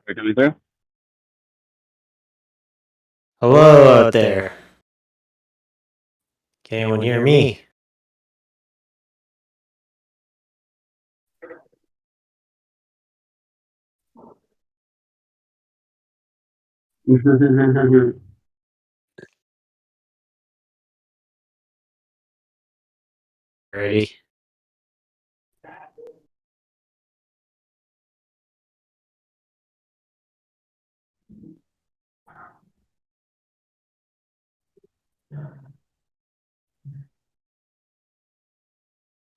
We're coming through. Hello out there. Can anyone hear me? Ready?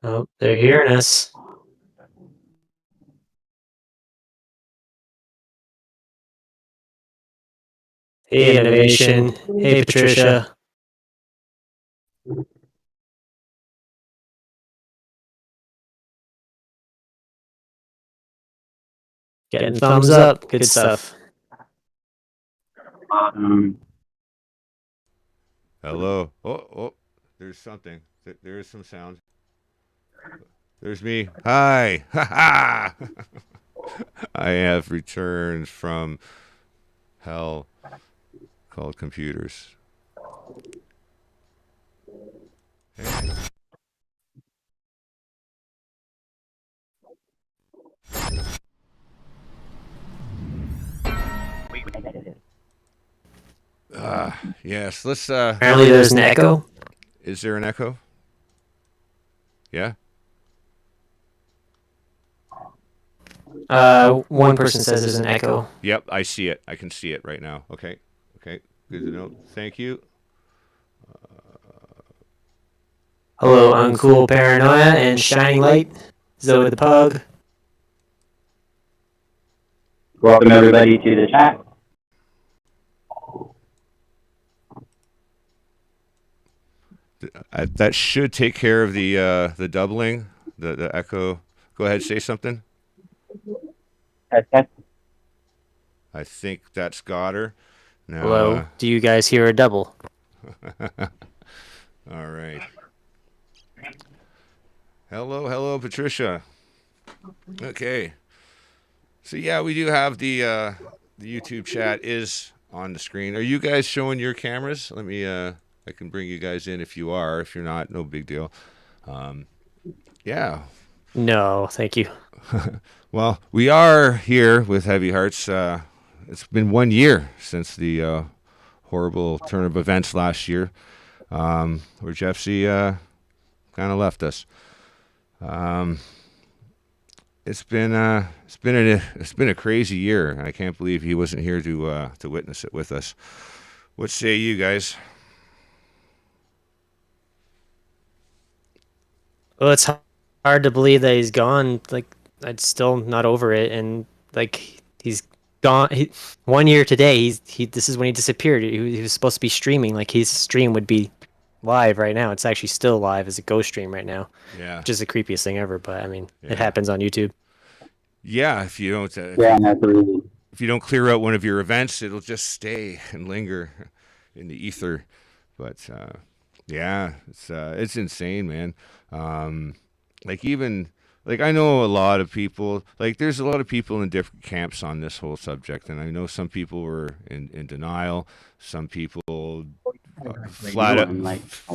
Oh, they're hearing us. Hey, Innovation. Hey, Patricia. Getting thumbs up. Good stuff. Hello. Oh, there's something. There is some sound. There's me. Hi. Ha ha. I have returned from hell called computers. Hey. Yes, let's Apparently there's an echo. Is there an echo? Yeah? One person says there's an echo. Yep, I see it. I can see it right now. Okay. Good to know. Thank you. Hello, Uncool Paranoia and Shining Light. Zoe the Pug. Welcome everybody to the chat. That should take care of the doubling, the echo. Go ahead, say something. I think that's got her. Now, Hello. Do you guys hear a double? All right. Hello, Patricia. Okay. So yeah, we do have the YouTube chat is on the screen. Are you guys showing your cameras? Let me. I can bring you guys in if you are. If you're not, no big deal. Yeah. No, thank you. Well, we are here with Heavy Hearts. It's been 1 year since the horrible turn of events last year, where Jeffsy kind of left us. It's been a crazy year, and I can't believe he wasn't here to witness it with us. What say you guys? Well, it's hard to believe that he's gone. Like, I'm still not over it, and like he's gone. 1 year today. This is when he disappeared. He was supposed to be streaming. Like his stream would be live right now. It's actually still live as a ghost stream right now. Yeah. Which is the creepiest thing ever. But I mean, it happens on YouTube. Yeah, if you don't. If you don't clear out one of your events, it'll just stay and linger in the ether. But yeah, it's insane, man. I know a lot of people, there's a lot of people in different camps on this whole subject, and I know some people were in denial, some people flat out,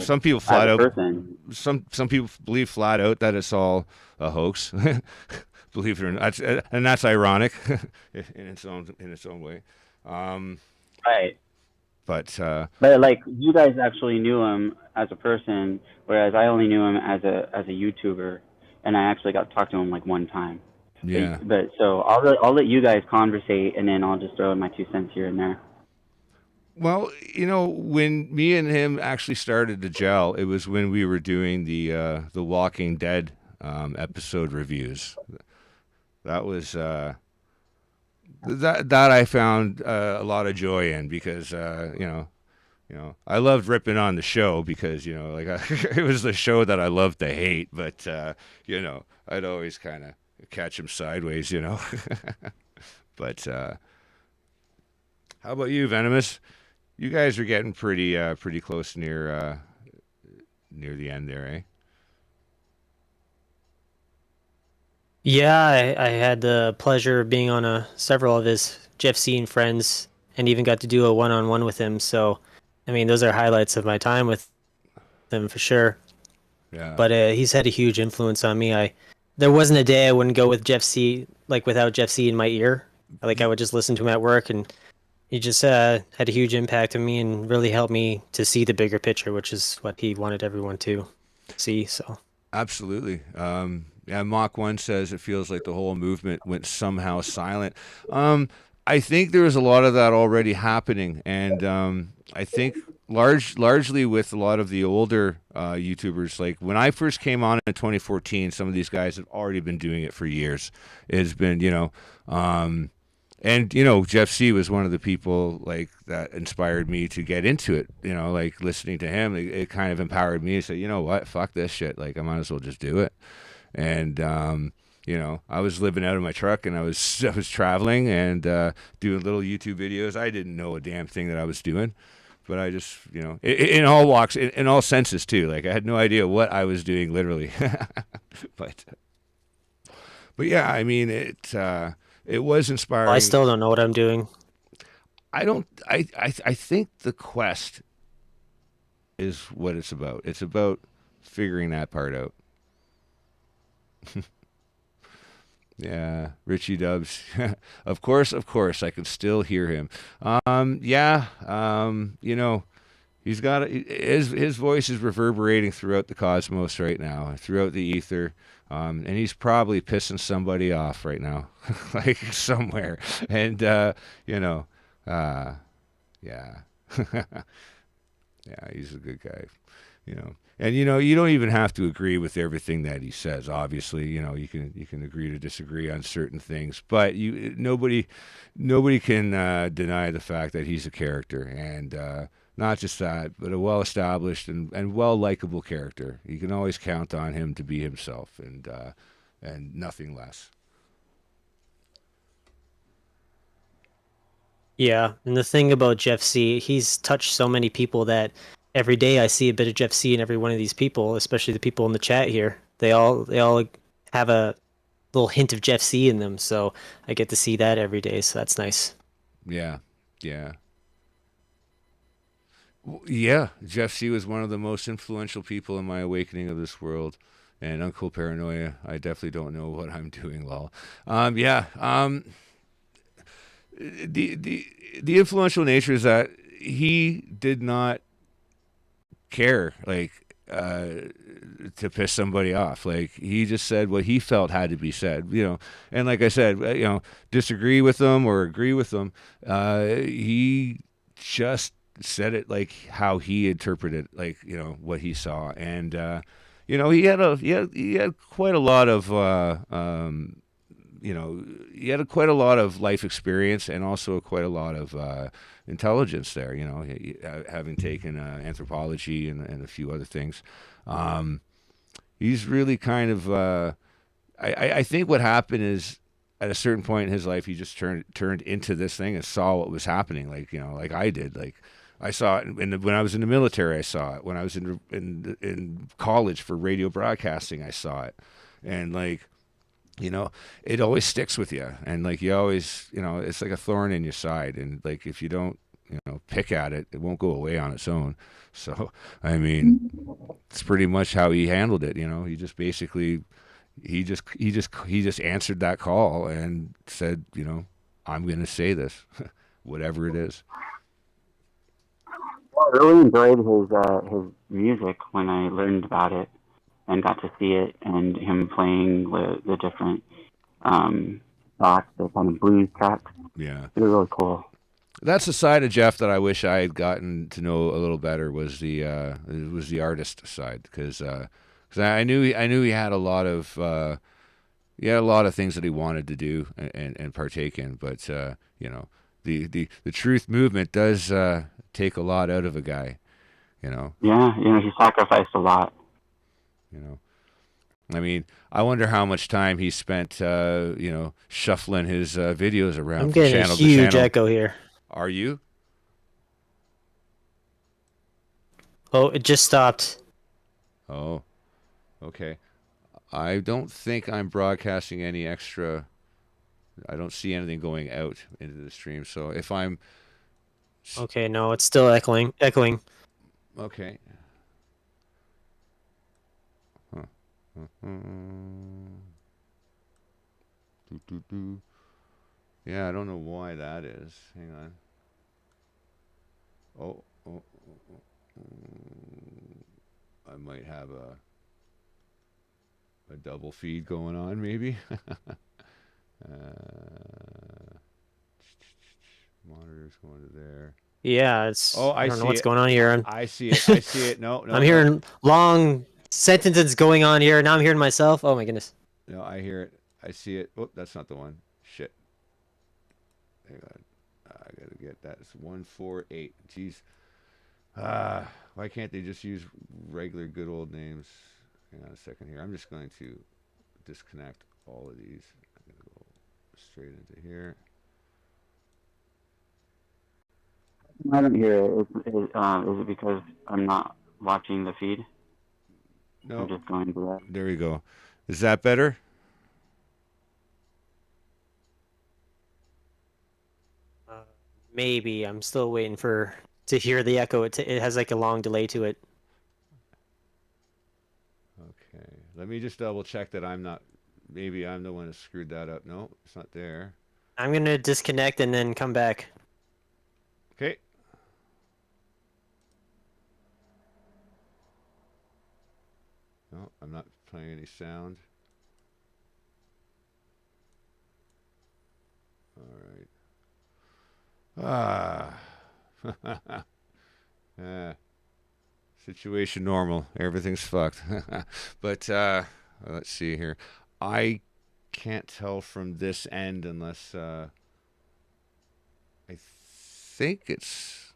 some people flat out, some people believe flat out that it's all a hoax. Believe it or not, and that's ironic in its own way. Right. But like you guys actually knew him as a person, whereas I only knew him as a YouTuber, and I actually got to talk to him like one time. Yeah. But so I'll let you guys conversate, and then I'll just throw in my 2 cents here and there. Well, when me and him actually started to gel, it was when we were doing the Walking Dead episode reviews. That was that I found a lot of joy in, because I loved ripping on the show because it was the show that I loved to hate, but I'd always kind of catch him sideways, But how about you, Venomous? You guys are getting pretty close near the end there, eh? Yeah, I had the pleasure of being on several of his Jeff C and friends, and even got to do a one-on-one with him. So, I mean, those are highlights of my time with him for sure. Yeah. But he's had a huge influence on me. There wasn't a day I wouldn't go with Jeff C, like without Jeff C in my ear. Like I would just listen to him at work, and he just had a huge impact on me and really helped me to see the bigger picture, which is what he wanted everyone to see. So Absolutely. Yeah, Mach 1 says it feels like the whole movement went somehow silent. I think there was a lot of that already happening, and I think largely with a lot of the older YouTubers. Like when I first came on in 2014, some of these guys have already been doing it for years. It's been, and Jeff C was one of the people like that inspired me to get into it. Like listening to him, it kind of empowered me to say, you know what, fuck this shit. Like I might as well just do it. And I was living out of my truck, and I was traveling and doing little YouTube videos. I didn't know a damn thing that I was doing, but I just in all walks, in all senses too. Like I had no idea what I was doing, literally. but yeah, I mean it was inspiring. I still don't know what I'm doing. I think the quest is what it's about. It's about figuring that part out. Yeah, Richie Dubs. Of course, I can still hear him. He's got his voice is reverberating throughout the cosmos right now, throughout the ether, and he's probably pissing somebody off right now, like somewhere. And yeah, yeah, he's a good guy. And you don't even have to agree with everything that he says. Obviously, you can agree to disagree on certain things, but nobody can deny the fact that he's a character, and not just that, but a well-established and well-likable character. You can always count on him to be himself, and nothing less. Yeah, and the thing about Jeff C, he's touched so many people that every day I see a bit of Jeff C in every one of these people, especially the people in the chat here. They all have a little hint of Jeff C in them, so I get to see that every day, so that's nice. Yeah, yeah. Yeah, Jeff C was one of the most influential people in my awakening of this world. And Uncle Paranoia, I definitely don't know what I'm doing, lol. The influential nature is that he did not care, like, to piss somebody off. Like, he just said what he felt had to be said, And like I said, disagree with them or agree with them. He just said it like how he interpreted, like, what he saw. And, he had quite a lot of, he had quite a lot of life experience and also quite a lot of intelligence there, having taken anthropology and a few other things. He's really kind of, I think what happened is at a certain point in his life, he just turned into this thing and saw what was happening. Like, like I did, like I saw it when I was in the military, I saw it when I was in college for radio broadcasting, I saw it. And like, it always sticks with you. And like, you always, it's like a thorn in your side. And like, if you don't, pick at it, it won't go away on its own. So, I mean, it's pretty much how he handled it. He just basically, he just answered that call and said, I'm going to say this, whatever it is. Well, I really enjoyed his music when I learned about it and got to see it, and him playing the different tracks, the kind of blues tracks. Yeah, it was really cool. That's the side of Jeff that I wish I had gotten to know a little better, was the artist side, because I knew he had a lot of things that he wanted to do and partake in, but the truth movement does take a lot out of a guy, Yeah, he sacrificed a lot. I mean, I wonder how much time he spent, shuffling his videos around. I'm getting a huge echo here. Are you? Oh, it just stopped. Oh, okay. I don't think I'm broadcasting any extra I don't see anything going out into the stream. So if I'm Okay, no, it's still echoing. okay. Huh. Yeah, I don't know why that is. Hang on. Oh. I might have a double feed going on, maybe. Monitors going to there. Yeah, it's. Oh, I don't know see what's it. going on here. I see it. I see it. No. I'm hearing long sentences going on here. Now I'm hearing myself. Oh my goodness. No, I hear it. I see it. Oh, that's not the one. Shit. Hang on. I gotta get that. It's 148. Jeez. Why can't they just use regular good old names? Hang on a second here. I'm just going to disconnect all of these. I'm gonna go straight into here. I don't hear it. Is it because I'm not watching the feed? No. I'm just going to that. There we go. Is that better? Maybe I'm still waiting to hear the echo. It has like a long delay to it. Okay. Let me just double check that I'm not. Maybe I'm the one that screwed that up. No, it's not there. I'm gonna disconnect and then come back. Okay. No, I'm not playing any sound. All right. Situation normal. Everything's fucked. But let's see here. I can't tell from this end unless I think it's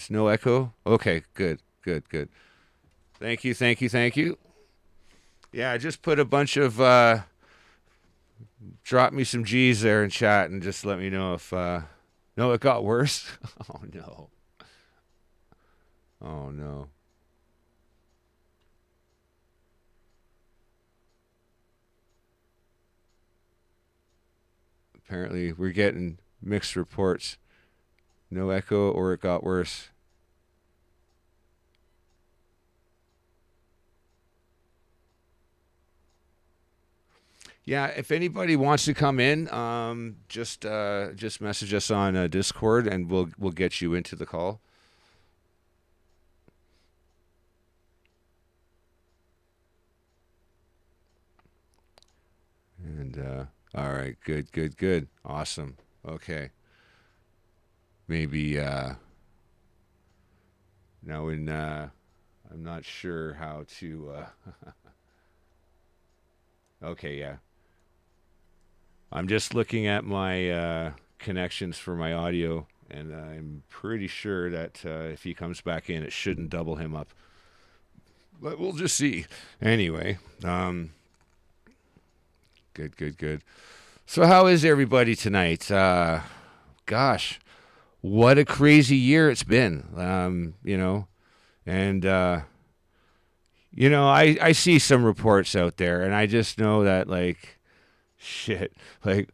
no echo. Okay, good. Thank you. Yeah, I just put a bunch of drop me some G's there in chat and just let me know if no, it got worse. Oh no. Apparently we're getting mixed reports. No echo or it got worse. Yeah, if anybody wants to come in, just message us on Discord, and we'll get you into the call. And all right, good, awesome. Okay, maybe now I'm not sure how to. Okay, yeah. I'm just looking at my connections for my audio, and I'm pretty sure that if he comes back in, it shouldn't double him up. But we'll just see. Anyway, good. So how is everybody tonight? Gosh, what a crazy year it's been. And I see some reports out there, and I just know that like. Shit, like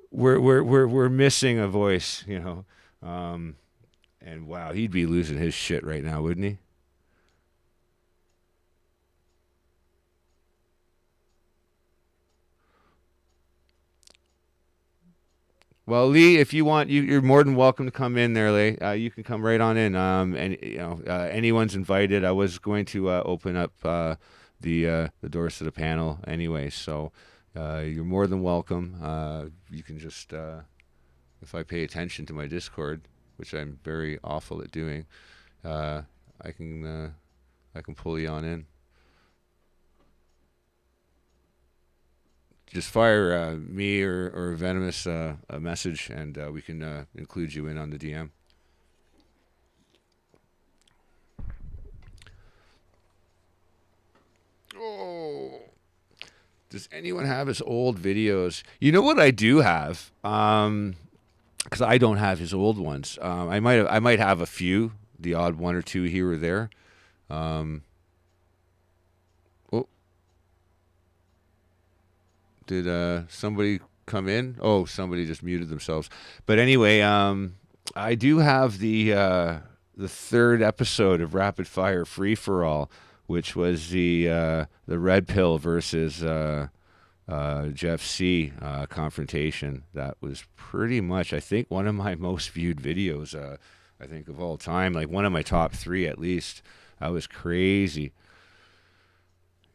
we're missing a voice, and wow, he'd be losing his shit right now, wouldn't he? Well, Lee, if you want, you're more than welcome to come in there, Lee. You can come right on in. And anyone's invited. I was going to open up the doors to the panel anyway, so. You're more than welcome. You can just, if I pay attention to my Discord, which I'm very awful at doing, I can pull you on in. Just fire me or Venomous a message, and we can include you in on the DM. Oh. Does anyone have his old videos? You know what I do have? Because I don't have his old ones. I might have a few, the odd one or two here or there. Did somebody come in. Oh, somebody just muted themselves. But anyway, I do have the third episode of Rapid Fire Free for All, which was the red pill versus Jeff C. Confrontation. That was pretty much, I think, one of my most viewed videos. I think of all time, like one of my top 3 at least. That was crazy.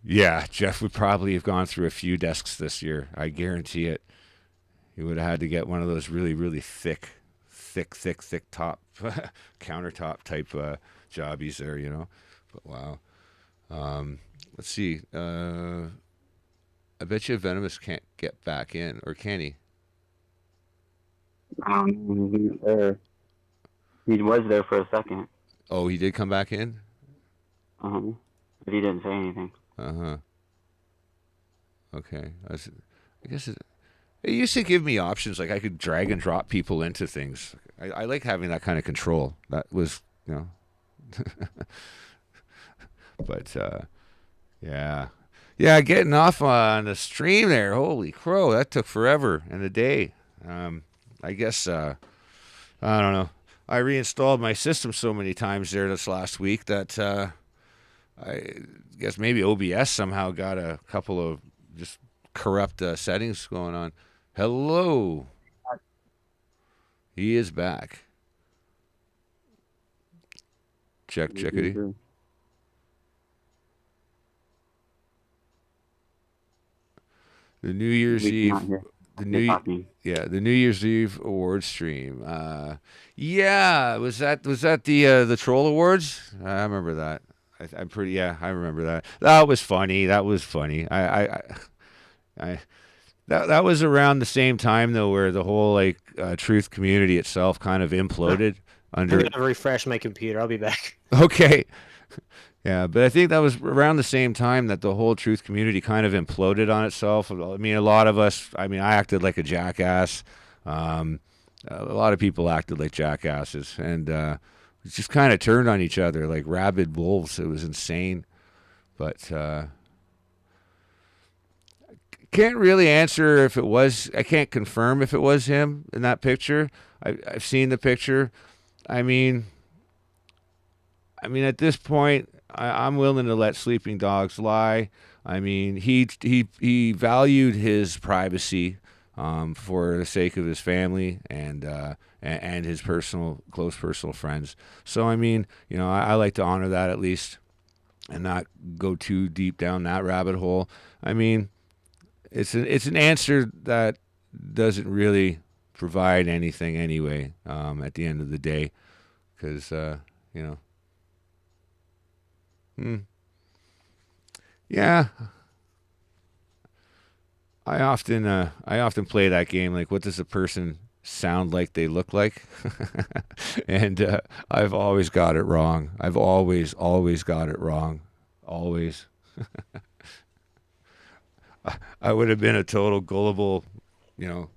Yeah, Jeff would probably have gone through a few desks this year. I guarantee it. He would have had to get one of those really, really thick top countertop type jobbies there, you know. But wow. Let's see. I bet you Venomous can't get back in, or can he? He's there. He was there for a second. Oh, he did come back in? But he didn't say anything. Okay. I guess it used to give me options, like I could drag and drop people into things. I like having that kind of control. That was, you know. But, yeah. Yeah, getting off on the stream there. Holy crow, that took forever and a day. I guess, I don't know. I reinstalled my system so many times there this last week that I guess maybe OBS somehow got a couple of just corrupt settings going on. Hello. He is back. Checkity. The New Year's Eve. The New Year's Eve award stream. Yeah, was that the Troll Awards? I remember that. I remember that. That was funny. That was around the same time though, where the whole like truth community itself kind of imploded under. I'm gonna refresh my computer. I'll be back. Okay. Yeah, but I think that was around the same time that the whole truth community kind of imploded on itself. I mean, a lot of us, I acted like a jackass. A lot of people acted like jackasses, and just kind of turned on each other like rabid wolves. It was insane. But can't really answer if it was, I can't confirm if it was him in that picture. I've seen the picture. I mean, at this point, I'm willing to let sleeping dogs lie. I mean, he valued his privacy for the sake of his family and his close personal friends. So I mean, you know, I like to honor that at least, and not go too deep down that rabbit hole. I mean, it's an answer that doesn't really provide anything anyway. At the end of the day, because you know. Yeah. I often play that game like, what does a person sound like they look like? And I've always got it wrong. I've always got it wrong. Always. I would have been a total gullible, you know,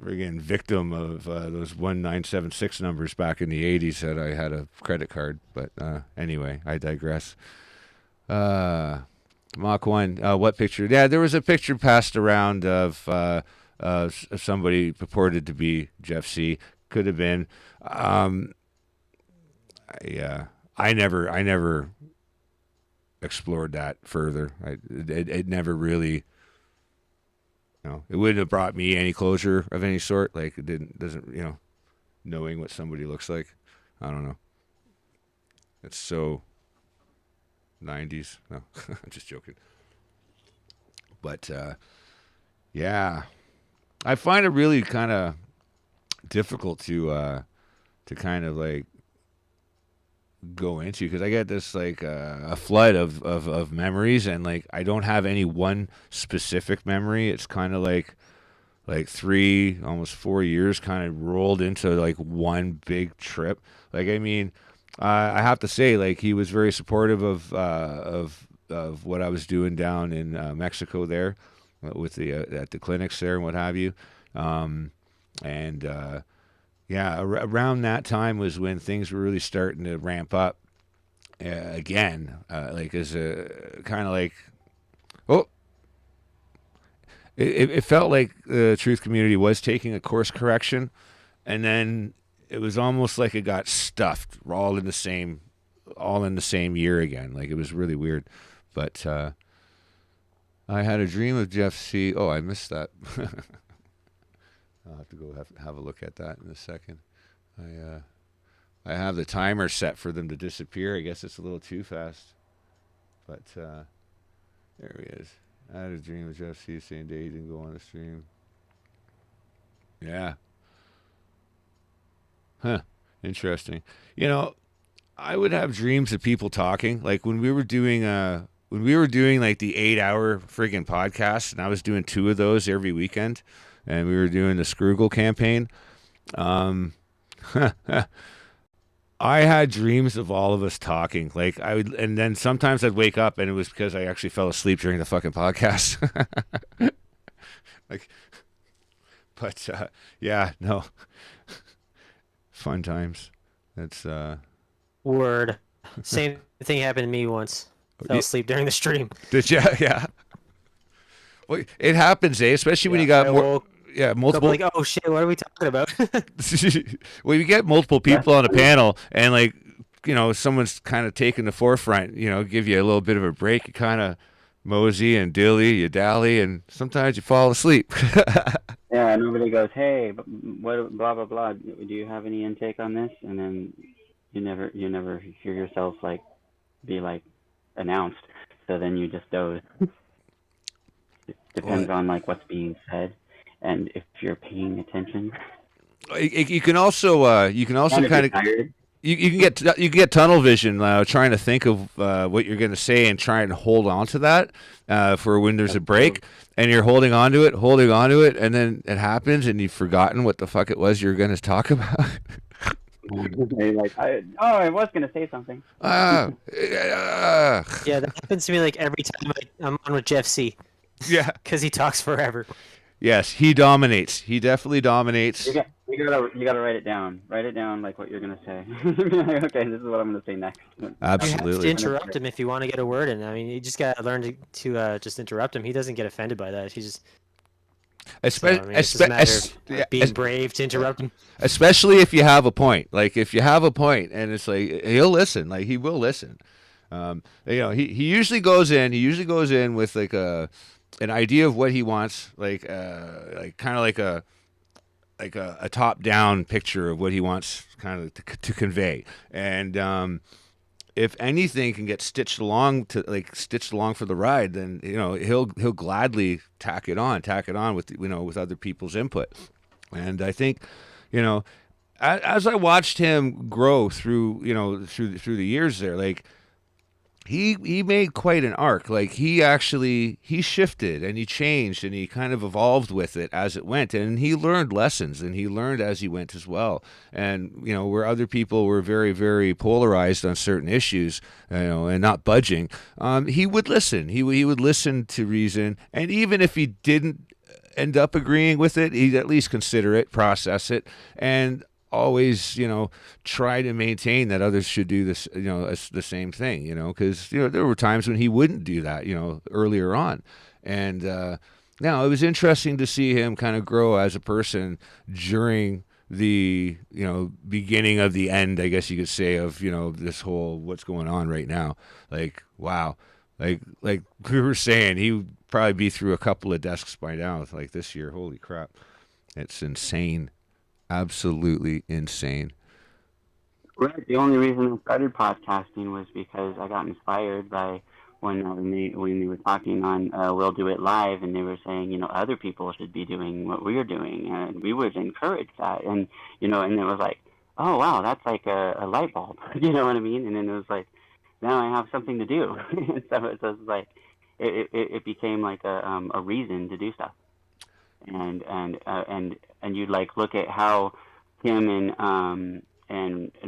friggin' victim of those 1976 numbers back in the 80s that I had a credit card. But anyway, I digress. Mach 1, what picture? Yeah, there was a picture passed around of somebody purported to be Jeff C. Could have been. Yeah, I never explored that further. It never really. No, it wouldn't have brought me any closure of any sort. Like it doesn't, you know, knowing what somebody looks like. I don't know. It's so 90s. No, I'm just joking. But yeah, I find it really kind of difficult to kind of like go into, because I get this like a flood of memories, and like I don't have any one specific memory. It's kind of like 3, almost 4 years kind of rolled into like one big trip. Like, I mean, I have to say, like, he was very supportive of what I was doing down in Mexico there with the at the clinics there and what have you. Yeah, around that time was when things were really starting to ramp up again, like as a kind of like, oh, it felt like the truth community was taking a course correction, and then it was almost like it got stuffed all in the same year again. Like it was really weird. But I had a dream of Jeff C. Oh, I missed that. I'll have to go have a look at that in a second. I have the timer set for them to disappear. I guess it's a little too fast. But there he is. I had a dream of Jeff C. saying day he didn't go on the stream. Yeah. Huh. Interesting. You know, I would have dreams of people talking. Like when we were doing like the 8-hour friggin' podcast, and I was doing 2 of those every weekend, and we were doing the Scroogled campaign. I had dreams of all of us talking. Like and then sometimes I'd wake up and it was because I actually fell asleep during the fucking podcast. Like, but yeah, no, fun times. That's Word. Same thing happened to me once. Fell asleep during the stream. Did you? Yeah. Well, it happens, especially when you got multiple. Like, oh shit, what are we talking about? Well, you get multiple people on a panel, and like, someone's kind of taking the forefront. Give you a little bit of a break. You kind of mosey and you dally, and sometimes you fall asleep. Yeah, nobody goes, hey, what, blah blah blah. Do you have any intake on this? And then you never hear yourself be announced. So then you just doze. It depends on what's being said, and if you're paying attention. You can also kind of you can get tunnel vision trying to think of what you're going to say and try and hold on to that for when there's a break, and you're holding on to it, and then it happens and you've forgotten what the fuck it was you were going to talk about. I was going to say something. Yeah, that happens to me every time I'm on with Jeff C. Yeah, because he talks forever. Yes, he dominates. He definitely dominates. You gotta write it down. Write it down what you're gonna say. Okay, this is what I'm gonna say next. Absolutely. You have to interrupt him if you want to get a word in. I mean, you just gotta learn to just interrupt him. He doesn't get offended by that. He just. It's just a matter of being brave to interrupt him. Especially if you have a point. If you have a point, and it's he'll listen. He will listen. He usually goes in. He usually goes in with an idea of what he wants, kind of a top-down picture of what he wants kind of to convey. And if anything can get stitched along for the ride, then he'll gladly tack it on with with other people's input. And I think as I watched him grow through through the years there, he made quite an arc. He shifted and he changed and he kind of evolved with it as it went, and he learned lessons and he learned as he went as well. And where other people were very, very polarized on certain issues, and not budging, he would listen. He would listen to reason, and even if he didn't end up agreeing with it, he'd at least consider it, process it, and always try to maintain that others should do this the same thing, because there were times when he wouldn't do that earlier on. And now it was interesting to see him kind of grow as a person during the beginning of the end, I guess you could say, of this whole what's going on right now. Wow, like we were saying, he would probably be through a couple of desks by now this year. Holy crap, it's insane. Absolutely insane. Right. The only reason I started podcasting was because I got inspired by when they were talking on We'll Do It Live, and they were saying other people should be doing what we're doing, and we would encourage that, and and it was oh wow, that's a light bulb, you know what I mean? And then it was now I have something to do, and so it was it became a reason to do stuff. And you'd look at how Kim and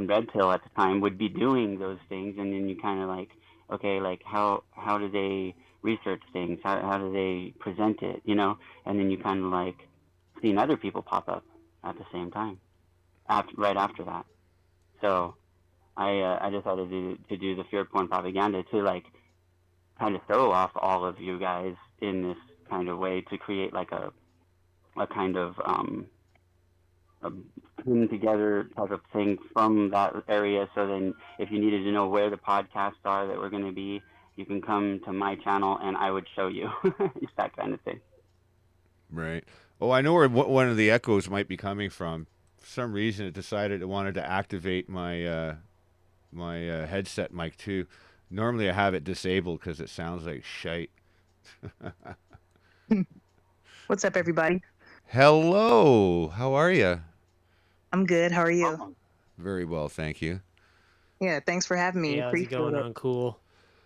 Red Pill at the time would be doing those things, and then you kind of okay, how do they research things? How do they present it? And then you kind of seeing other people pop up at the same time, right after that. So I decided to do the fear porn propaganda to kind of throw off all of you guys in this kind of way to create like a kind of a pin together type of thing from that area. So then, if you needed to know where the podcasts are that we're going to be, you can come to my channel and I would show you. It's that kind of thing. Right. Oh, I know where one of the echoes might be coming from. For some reason, it decided it wanted to activate my my headset mic too. Normally, I have it disabled because it sounds like shite. What's up, everybody? Hello. How are you? I'm good. How are you? Very well, thank you. Yeah, thanks for having me. Yeah, how's it Appreciate going it. on? Cool.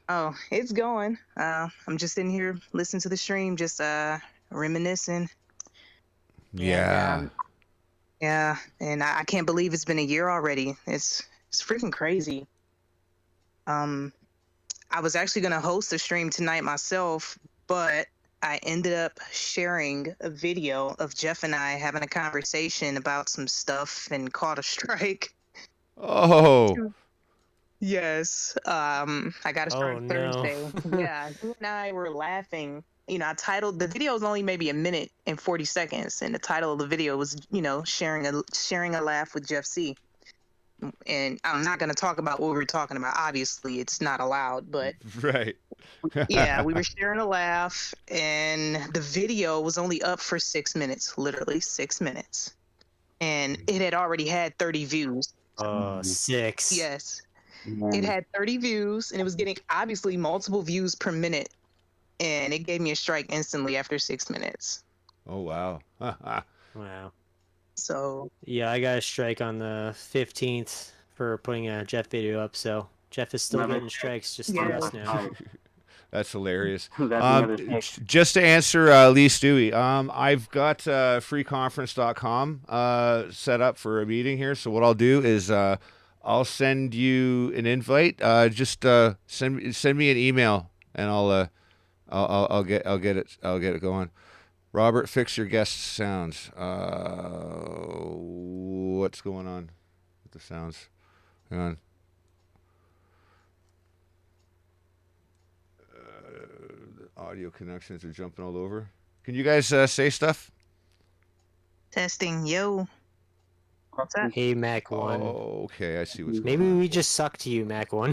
Oh, it's going. I'm just in here listening to the stream, just reminiscing. Yeah. Yeah, and I can't believe it's been a year already. It's freaking crazy. I was actually gonna host a stream tonight myself, but I ended up sharing a video of Jeff and I having a conversation about some stuff and caught a strike. Oh. Yes. I got a strike Oh, no. Thursday. Yeah, he and I were laughing. I titled the video was only maybe a minute and 40 seconds, and the title of the video was, sharing a laugh with Jeff C. And I'm not gonna talk about what we were talking about. Obviously, it's not allowed, but Right. yeah, we were sharing a laugh, and the video was only up for 6 minutes, literally 6 minutes, and it had already had 30 views. 6. Yes. Yeah. It had 30 views, and it was getting obviously multiple views per minute, and it gave me a strike instantly after 6 minutes. Oh wow. Wow. So Yeah, I got a strike on the 15th for putting a Jeff video up, so Jeff is still Another getting strikes just Yeah. through us now. That's hilarious. That's another six. Just to answer Lee Stewie, I've got freeconference.com set up for a meeting here. So what I'll do is I'll send you an invite. Just send me an email, and I'll get it going. Robert, fix your guest sounds. What's going on with the sounds? Hang on. Audio connections are jumping all over. Can you guys say stuff? testing, yo. What's that? Hey, Mac 1. Oh, okay. I see what's going Maybe on. we just suck to you, Mac 1.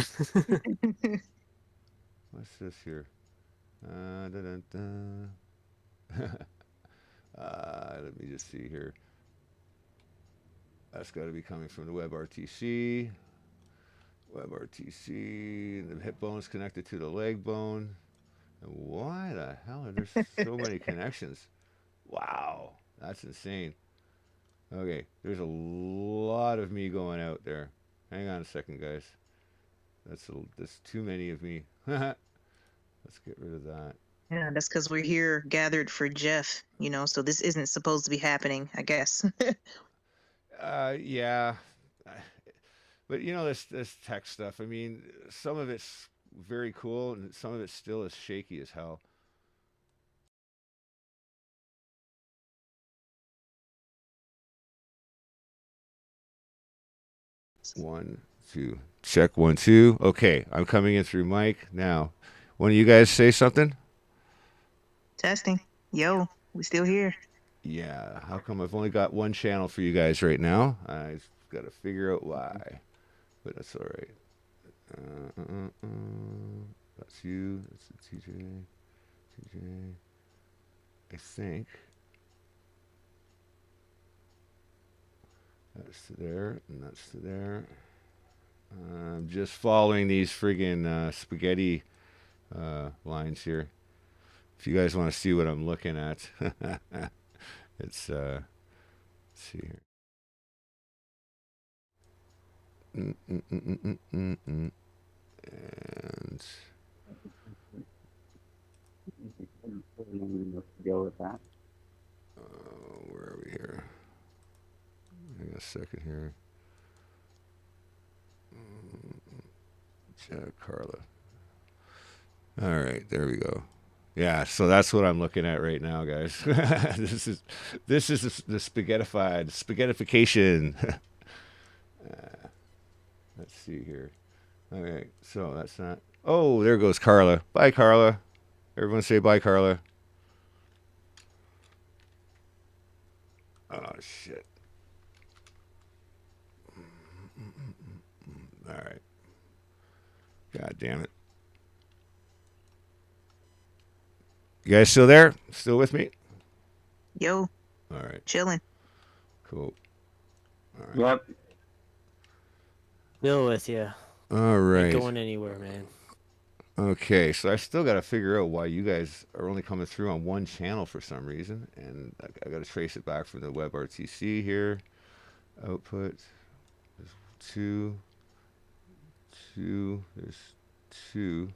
What's this here? Let me just see here. That's got to be coming from the WebRTC. WebRTC. The hip bone's connected to the leg bone. And why the hell are there so many connections? Wow, that's insane. Okay, there's a lot of me going out there. Hang on a second, guys. That's too many of me. Let's get rid of that. Yeah, that's because we're here gathered for Jeff, so this isn't supposed to be happening, I guess. Yeah. But this tech stuff, I mean, some of it's very cool and some of it still is shaky as hell. One, two. Check 1, 2. Okay, I'm coming in through mic now. One of you guys say something? Testing, yo, we still here. Yeah. How come I've only got one channel for you guys right now? I've got to figure out why. But that's all right. That's you. That's the TJ. I think. That's to there, and that's to there. I'm just following these friggin' spaghetti lines here. If you guys want to see what I'm looking at, it's let's see here. And Go with that. where are we here? Hang on a second here. Carla. All right, there we go. Yeah, so that's what I'm looking at right now, guys. this is the spaghettification. Let's see here. Okay, so that's not. Oh, there goes Carla. Bye, Carla. Everyone say bye, Carla. Oh shit. All right. God damn it. You guys still there? Still with me? Yo, All right. chilling. Cool. All right. Yep. Still with you. All right. Ain't going anywhere, man. Okay, so I still got to figure out why you guys are only coming through on one channel for some reason, and I got to trace it back from the WebRTC here. Output. There's two. There's two.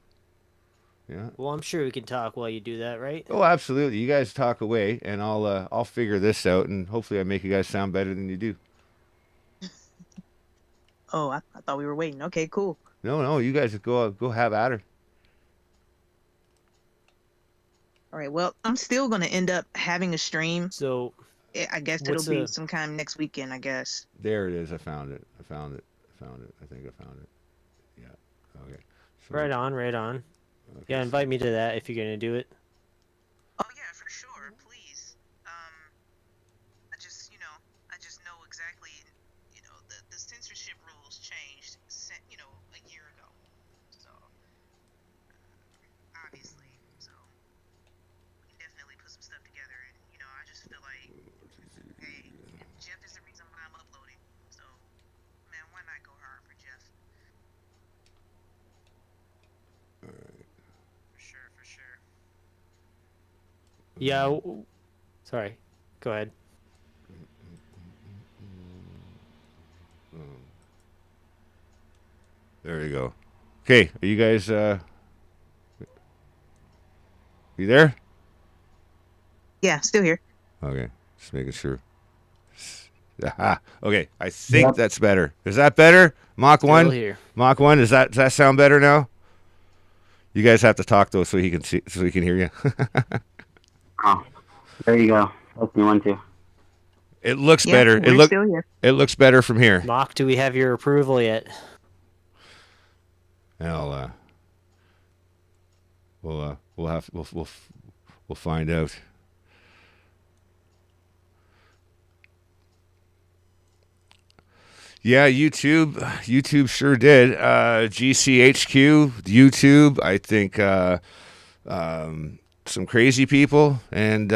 Yeah. Well, I'm sure we can talk while you do that, right? Oh, absolutely. You guys talk away, and I'll figure this out, and hopefully I make you guys sound better than you do. Oh, I thought we were waiting. Okay, cool. No, you guys go have at her. All right. Well, I'm still gonna end up having a stream. So, I guess what's it'll be sometime next weekend. I guess. There it is. I found it. I think I found it. Yeah. Okay. So, right on. Okay, Yeah, invite me to that if you're gonna do it. Oh yeah, for sure. Please. I just know exactly. The censorship rules changed. A year ago. So obviously, we can definitely put some stuff together. And I just feel like, hey, Jeff is the reason why I'm uploading. So, man, why not go hard for Jeff? All right. For sure. Yeah. Sorry. Go ahead. There you go. Okay, are you guys you there? Yeah, still here. Okay, just making sure. Aha. Okay, I think that's better. Is that better? Mach 1? Still here. Mach 1, does that sound better now? You guys have to talk though so he can hear you. Oh, there you go. That's the one too. It looks Yeah, better. we're still here. It looks better from here. Mock, do we have your approval yet? And we'll find out. Yeah, YouTube sure did. GCHQ, YouTube, I think some crazy people and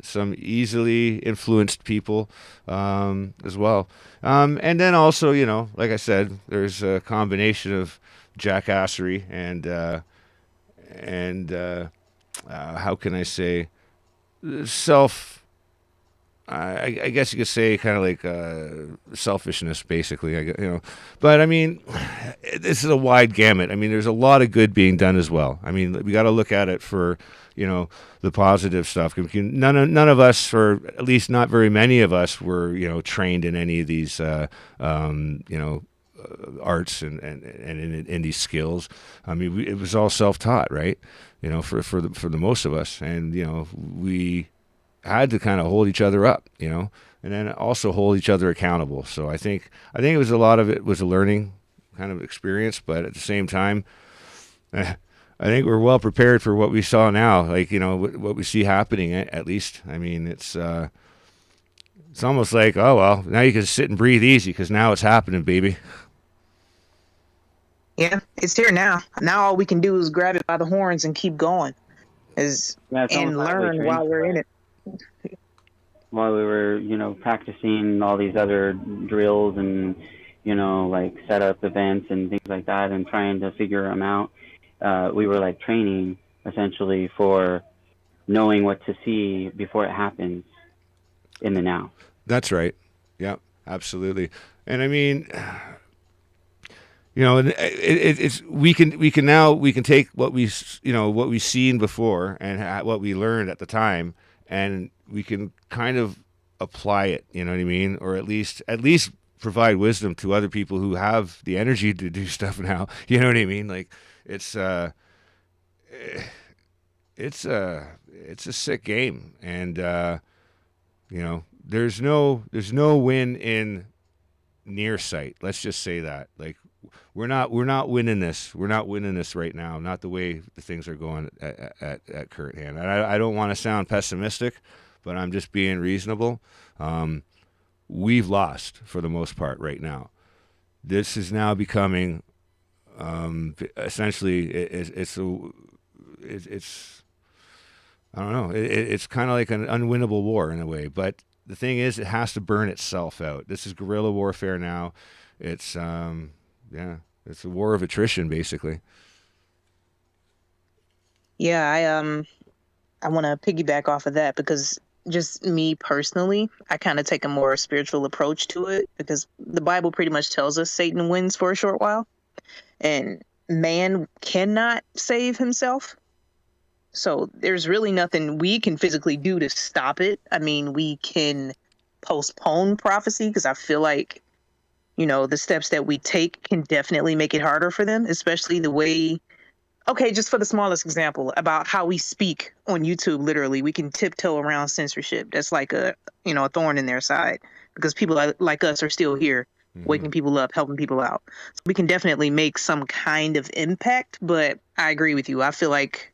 some easily influenced people as well. And then also, like I said, there's a combination of jackassery and how can I say, I guess you could say kind of like selfishness, basically. But I mean, this is a wide gamut. I mean, there's a lot of good being done as well. I mean, we got to look at it for the positive stuff. None of us, or at least not very many of us, were trained in any of these arts and in these skills. I mean, it was all self-taught, right? For the most of us, and we had to kind of hold each other up, and then also hold each other accountable. So I think it was a lot of it was a learning kind of experience, but at the same time, I think we're well prepared for what we saw now, like what we see happening. At least, I mean, it's almost like, oh well, now you can sit and breathe easy because now it's happening, baby. Yeah, it's here now. Now all we can do is grab it by the horns and keep going, and learn while we're in it. While we were, practicing all these other drills and, like setup events and things like that and trying to figure them out, we were like training essentially for knowing what to see before it happens in the now. That's right. Yeah, absolutely. And I mean, it's we can take what we've seen before and what we learned at the time, and we can kind of apply it, you know what I mean? Or at least provide wisdom to other people who have the energy to do stuff now. You know what I mean? Like it's a sick game, and there's no win in near sight. Let's just say that. Like we're not winning this. We're not winning this right now. Not the way the things are going at current hand. And I don't want to sound pessimistic, but I'm just being reasonable. We've lost for the most part right now. This is now becoming essentially it's I don't know. It's kind of like an unwinnable war in a way, but the thing is, it has to burn itself out. This is guerrilla warfare now. It's it's a war of attrition, basically. Yeah, I want to piggyback off of that because just me personally, I kind of take a more spiritual approach to it because the Bible pretty much tells us Satan wins for a short while and man cannot save himself. So there's really nothing we can physically do to stop it. I mean, we can postpone prophecy because I feel like, the steps that we take can definitely make it harder for them, especially the way. Okay, just for the smallest example about how we speak on YouTube, literally, we can tiptoe around censorship. That's like a thorn in their side because people like us are still here, waking people up, helping people out. So we can definitely make some kind of impact, but I agree with you. I feel like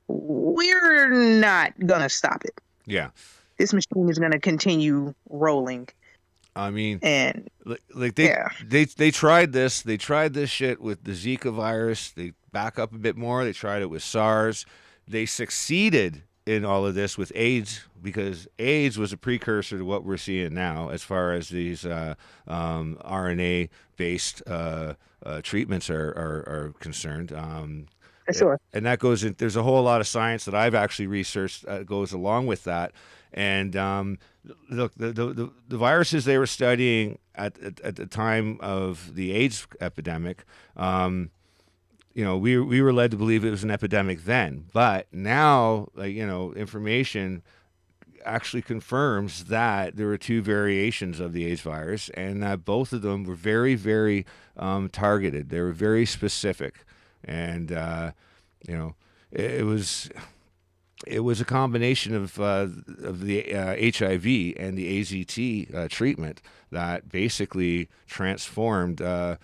we're not going to stop it. Yeah. This machine is going to continue rolling. I mean, and like they tried this. They tried this shit with the Zika virus. They back up a bit more. They tried it with SARS. They succeeded in all of this with AIDS because AIDS was a precursor to what we're seeing now as far as these RNA-based treatments are concerned. Sure. And that goes in. There's a whole lot of science that I've actually researched goes along with that. And look, the viruses they were studying at the time of the AIDS epidemic, we were led to believe it was an epidemic then. But now, information actually confirms that there were two variations of the AIDS virus, and that both of them were very, very targeted. They were very specific, and it was a combination of the HIV and the AZT treatment that basically transformed the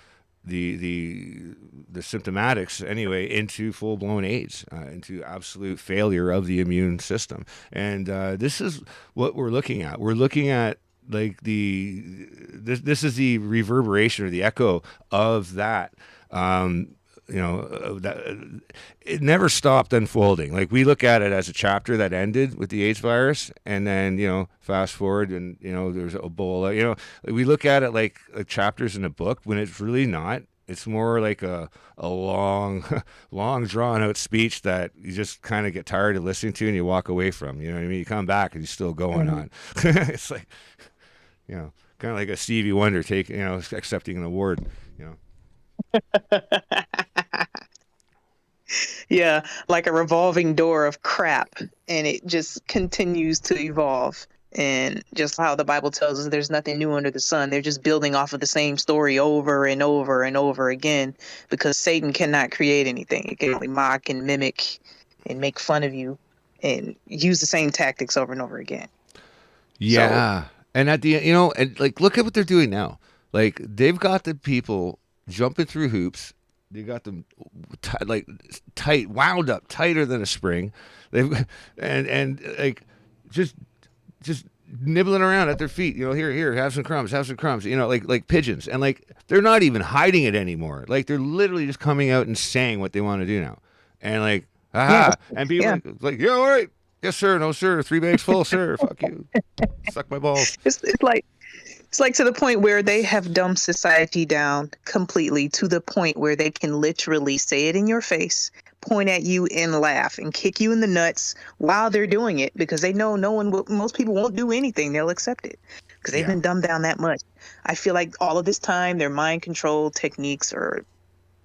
symptomatics anyway into full-blown AIDS, into absolute failure of the immune system. And this is what we're looking at. We're looking at like this is the reverberation or the echo of that. That it never stopped unfolding. Like we look at it as a chapter that ended with the AIDS virus, and then fast forward, and there's Ebola. We look at it like chapters in a book when it's really not. It's more like a long, long drawn out speech that you just kind of get tired of listening to and you walk away from. You know what I mean? You come back and you're still going on. It's like kind of like a Stevie Wonder accepting an award. Yeah, like a revolving door of crap, and it just continues to evolve. And just how the Bible tells us there's nothing new under the sun. They're just building off of the same story over and over and over again because Satan cannot create anything. It can only mock and mimic and make fun of you and use the same tactics over and over again. Yeah. And at the and like look at what they're doing now. Like they've got the people jumping through hoops. They got them tight, wound up tighter than a spring. They've and like just nibbling around at their feet. Here, have some crumbs. Like pigeons. And like they're not even hiding it anymore. Like they're literally just coming out and saying what they want to do now. And like, aha, and people like, yeah, all right, yes sir, no sir, 3 bags full, sir. Fuck you, suck my balls. It's like to the point where they have dumbed society down completely to the point where they can literally say it in your face, point at you and laugh and kick you in the nuts while they're doing it because they know most people won't do anything. They'll accept it because they've been dumbed down that much. I feel like all of this time, their mind control techniques or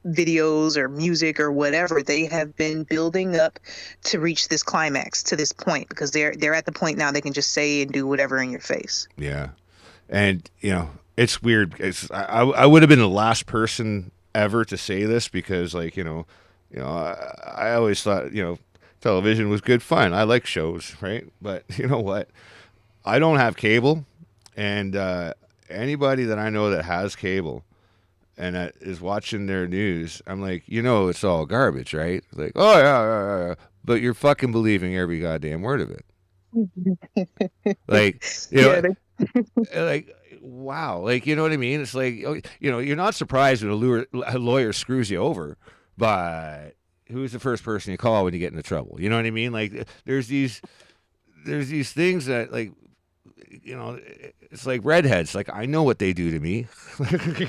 videos or music or whatever, they have been building up to reach this climax to this point because they're at the point now they can just say and do whatever in your face. Yeah. And, it's weird. I would have been the last person ever to say this because, like, I always thought, television was good fun. I like shows, right? But you know what? I don't have cable. And anybody that I know that has cable and that is watching their news, I'm like, it's all garbage, right? Like, oh, yeah. But you're fucking believing every goddamn word of it. Like, you Yeah, know, like, wow, like, you know what I mean? It's like, you know, you're not surprised when a lawyer screws you over, but who's the first person you call when you get into trouble? You know what I mean? Like, there's these things that, like, you know, it's like redheads. Like, I know what they do to me,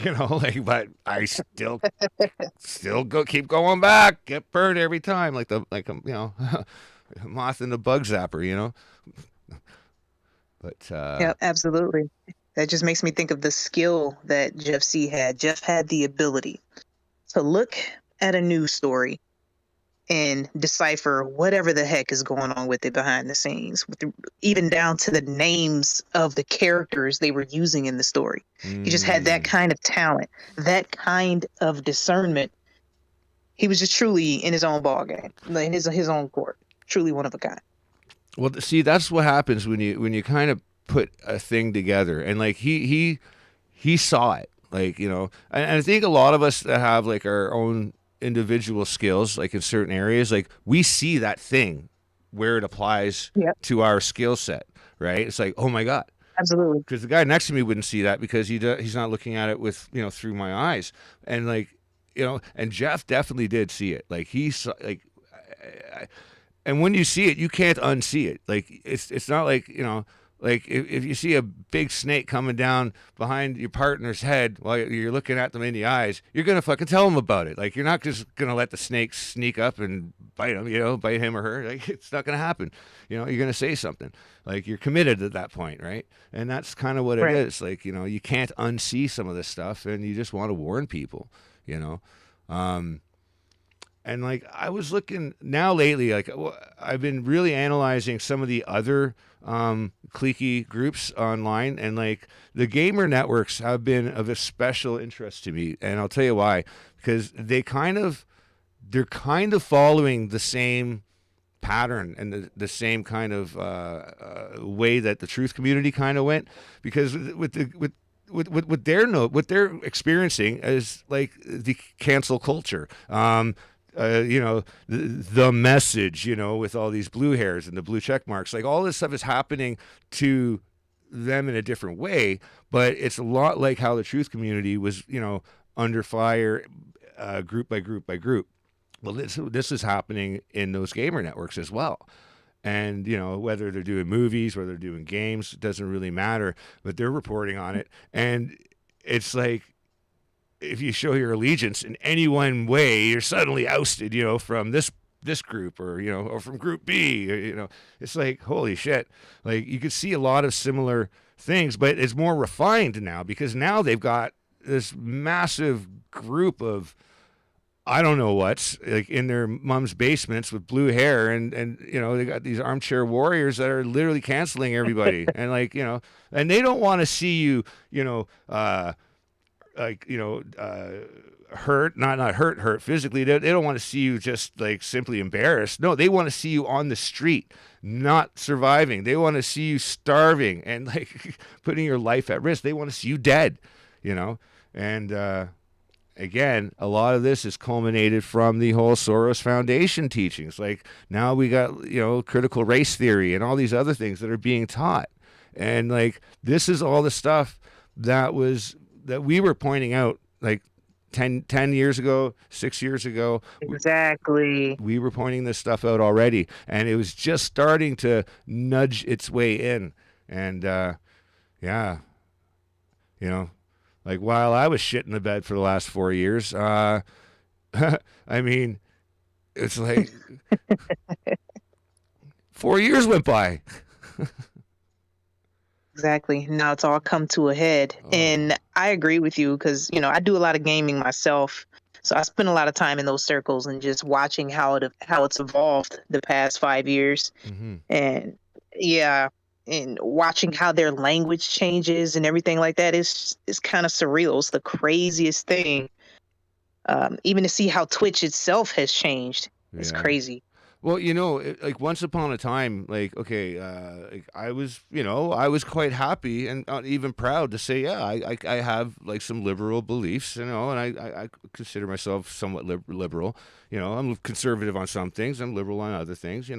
you know, like, but I still keep going back, get burned every time, you know, moth in the bug zapper, you know. But yeah, absolutely. That just makes me think of the skill that Jeff C had. Jeff had the ability to look at a news story and decipher whatever the heck is going on with it behind the scenes, even down to the names of the characters they were using in the story. He just had that kind of talent, that kind of discernment. He was just truly in his own ball game, in his own court. Truly one of a kind. Well, see, that's what happens when you kind of put a thing together, and like he saw it, like, you know, and I think a lot of us that have like our own individual skills, like in certain areas, like we see that thing where it applies Yep. to our skill set, right? It's like, oh my god, Absolutely. because the guy next to me wouldn't see that because he's not looking at it with, you know, through my eyes, and like, you know, and Jeff definitely did see it, like he saw, like. And when you see it, you can't unsee it. Like, it's not like, you know, like if you see a big snake coming down behind your partner's head while you're looking at them in the eyes, you're gonna fucking tell them about it. Like, you're not just gonna let the snake sneak up and bite him, you know, bite him or her. Like, it's not gonna happen. You know, you're gonna say something. Like, you're committed at that point, right? And that's kind of what it is. Like, you know, you can't unsee some of this stuff, and you just want to warn people. You know. And like, I was looking now lately, like I've been really analyzing some of the other cliquey groups online, and like the gamer networks have been of a special interest to me, and I'll tell you why. Because they're kind of following the same pattern and the same kind of way that the truth community kind of went, because with what they're experiencing is like the cancel culture. You know, the message, you know, with all these blue hairs and the blue check marks, like all this stuff is happening to them in a different way, but it's a lot like how the truth community was, you know, under fire, group by group by group. Well, this is happening in those gamer networks as well. And, you know, whether they're doing movies, whether they're doing games, it doesn't really matter, but they're reporting on it. And it's like, if you show your allegiance in any one way, you're suddenly ousted, you know, from this group, or, you know, or from group B, or, you know, it's like, holy shit. Like, you could see a lot of similar things, but it's more refined now, because now they've got this massive group of, I don't know what's, like, in their mom's basements with blue hair, and you know, they got these armchair warriors that are literally canceling everybody. And like, you know, and they don't want to see you, you know, like, you know, hurt, not hurt physically. They don't want to see you just like simply embarrassed. No, they want to see you on the street, not surviving. They want to see you starving and like putting your life at risk. They want to see you dead, you know. And again, a lot of this is culminated from the whole Soros Foundation teachings. Like, now we got, you know, critical race theory and all these other things that are being taught. And like, this is all the stuff that we were pointing out like 10 years ago, 6 years ago. Exactly. We were pointing this stuff out already, and it was just starting to nudge its way in. And yeah, you know, like, while I was shit in the bed for the last 4 years, I mean, it's like 4 years went by. Exactly. Now it's all come to a head. Oh. And I agree with you, because, you know, I do a lot of gaming myself. So I spend a lot of time in those circles and just watching how it's evolved the past 5 years. Mm-hmm. And yeah, and watching how their language changes and everything like that is kind of surreal. It's the craziest thing. Even to see how Twitch itself has changed. It's crazy. Well, like once upon a time, like okay, like I was quite happy and even proud to say, yeah, I have like some liberal beliefs, and I consider myself somewhat liberal. I'm conservative on some things, I'm liberal on other things.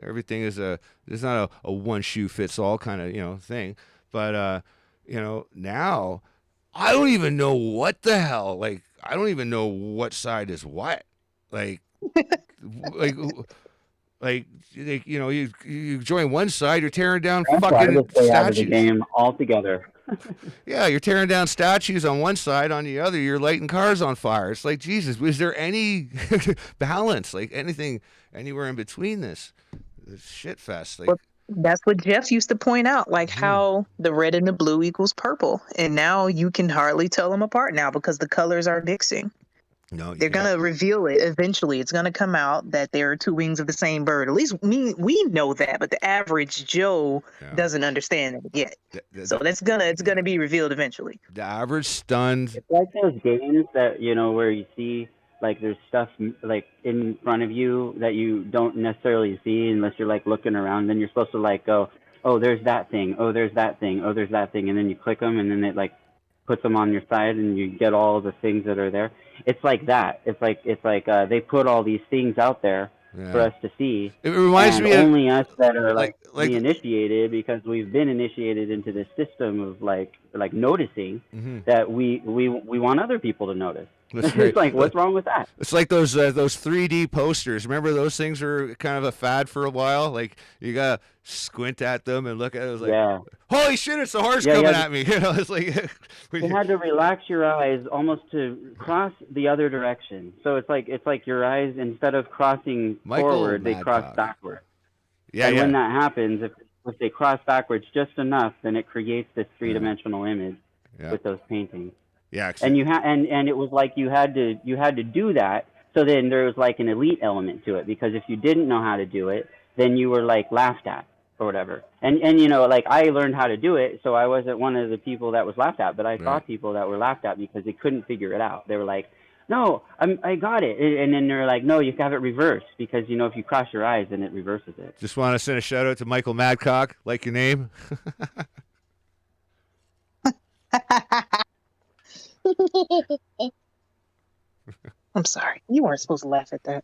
Everything is it's not a one shoe fits all kind of thing. But now I don't even know what the hell. Like I don't even know what side is what. Like like. Like you join one side, you're tearing down That's why I fucking just stay out of the statues. game altogether. Yeah, you're tearing down statues on one side, on the other, you're lighting cars on fire. It's like, Jesus, is there any balance? Like anything, anywhere in between this shit fest? Like, Well, that's what Jeff used to point out, like how the red and the blue equals purple. And now you can hardly tell them apart now because the colors are mixing. no, They're going to reveal it eventually. It's going to come out that there are two wings of the same bird. At least we know that, but the average Joe doesn't understand it yet. So it's gonna be revealed eventually. The average stunned. It's like those games that where you see like there's stuff like in front of you that you don't necessarily see unless you're like looking around. Then you're supposed to like go, oh, there's that thing, oh, there's that thing, oh, there's that thing, and then you click them, and then it like puts them on your side, and you get all the things that are there. It's like that. It's like they put all these things out there for us to see. It reminds me of only us that are like the initiated, because we've been initiated into this system of like noticing that we want other people to notice. It's like, what's wrong with that? It's like those 3D posters. Remember those things were kind of a fad for a while? Like you gotta squint at them and look at it. It was like, holy shit, it's a horse coming at me. It's like you had to relax your eyes almost to cross the other direction. So it's like your eyes, instead of crossing forward, they cross backward. Yeah, and when that happens, if they cross backwards just enough, then it creates this three-dimensional image with those paintings. Yeah, and and it was like you had to do that. So then there was like an elite element to it, because if you didn't know how to do it, then you were like laughed at or whatever. And like I learned how to do it, so I wasn't one of the people that was laughed at, but I saw people that were laughed at because they couldn't figure it out. They were like, no, I got it. And then they're like, no, you have it reversed, because if you cross your eyes, then it reverses it. Just want to send a shout out to Michael Madcock, like your name. I'm sorry. You weren't supposed to laugh at that.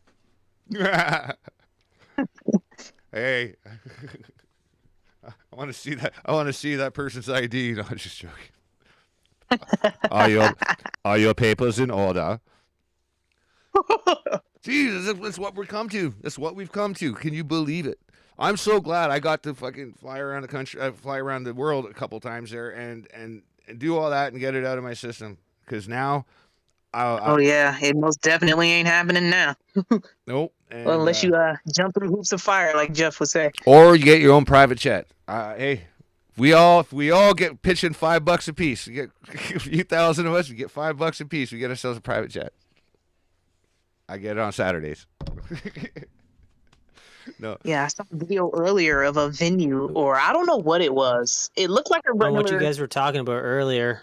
Hey. I want to see that. I want to see that person's ID. No, I'm just joking. Are your papers in order? Jesus, that's what we've come to. That's what we've come to. Can you believe it? I'm so glad I got to fucking fly around the country, fly around the world a couple times there, and do all that and get it out of my system. Because now, it most definitely ain't happening now. Nope. And, well, unless you jump through hoops of fire, like Jeff would say, or you get your own private jet. Hey, if we all get pitching $5 a piece, you get a few thousand of us, we get $5 a piece, we get ourselves a private jet. I get it on Saturdays. No. Yeah, I saw a video earlier of a venue, or I don't know what it was. It looked like a regular. What you guys were talking about earlier.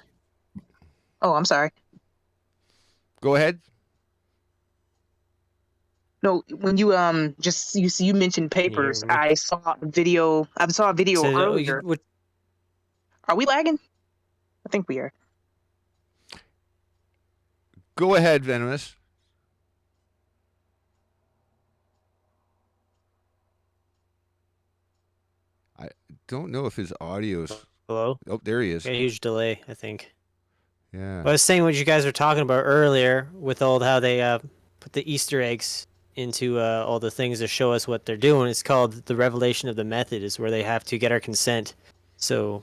Oh, I'm sorry. Go ahead. No, when you you mentioned papers, I saw a video. Earlier. Are we lagging? I think we are. Go ahead, Venomous. I don't know if his audio's... Hello? Oh, there he is. A huge delay, I think. Yeah. Well, I was saying what you guys were talking about earlier with all how they put the Easter eggs into all the things to show us what they're doing. It's called the revelation of the method, is where they have to get our consent. So,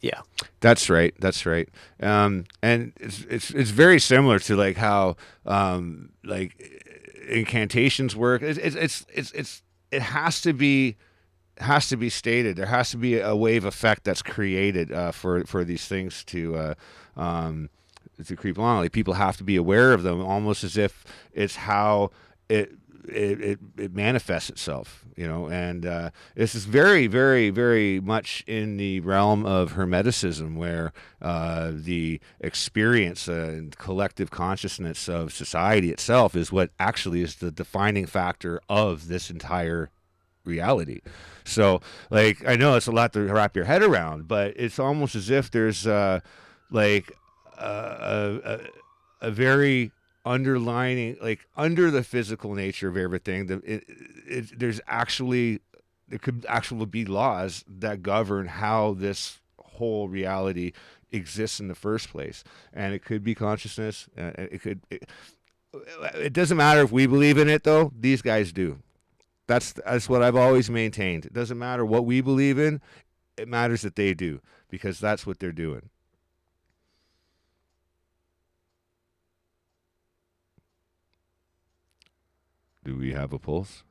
yeah. That's right. That's right. And it's very similar to like how like incantations work. It has to be stated. There has to be a wave effect that's created for these things to creep along. Like people have to be aware of them, almost as if it's how it it manifests itself, and this is very, very, very much in the realm of Hermeticism, where the experience and collective consciousness of society itself is what actually is the defining factor of this entire reality. So, like, I know it's a lot to wrap your head around, but it's almost as if there's like a very underlining, like, under the physical nature of everything, there could actually be laws that govern how this whole reality exists in the first place, and it could be consciousness. It doesn't matter if we believe in it, though. These guys do. That's what I've always maintained. It doesn't matter what we believe in. It matters that they do, because that's what they're doing. Do we have a pulse?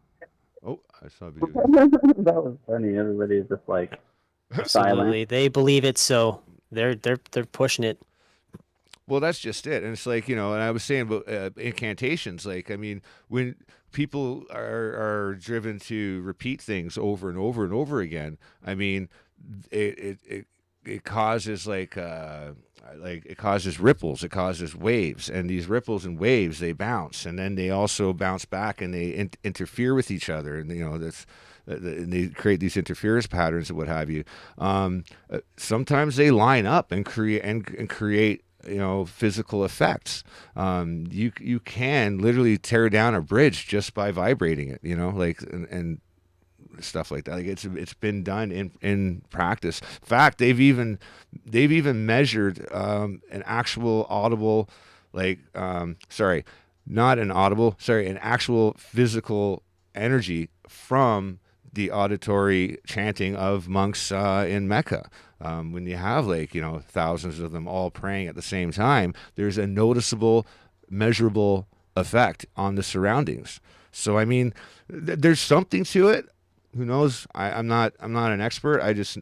Oh, I saw a video. That was funny. Everybody's just like Absolutely, silent. they believe it, so they're pushing it. Well, that's just it. And it's like, and I was saying about incantations. Like, I mean, when people are driven to repeat things over and over and over again, I mean, it causes it causes ripples, it causes waves, and these ripples and waves, they bounce, and then they also bounce back, and they interfere with each other, and and they create these interference patterns and what have you. Sometimes they line up and create physical effects. You can literally tear down a bridge just by vibrating it, and stuff like that. Like, it's been done in practice. In fact, they've even measured an actual audible, an actual physical energy from the auditory chanting of monks in Mecca. When you have thousands of them all praying at the same time, there's a noticeable, measurable effect on the surroundings. So I mean, there's something to it. Who knows? I'm not an expert. I just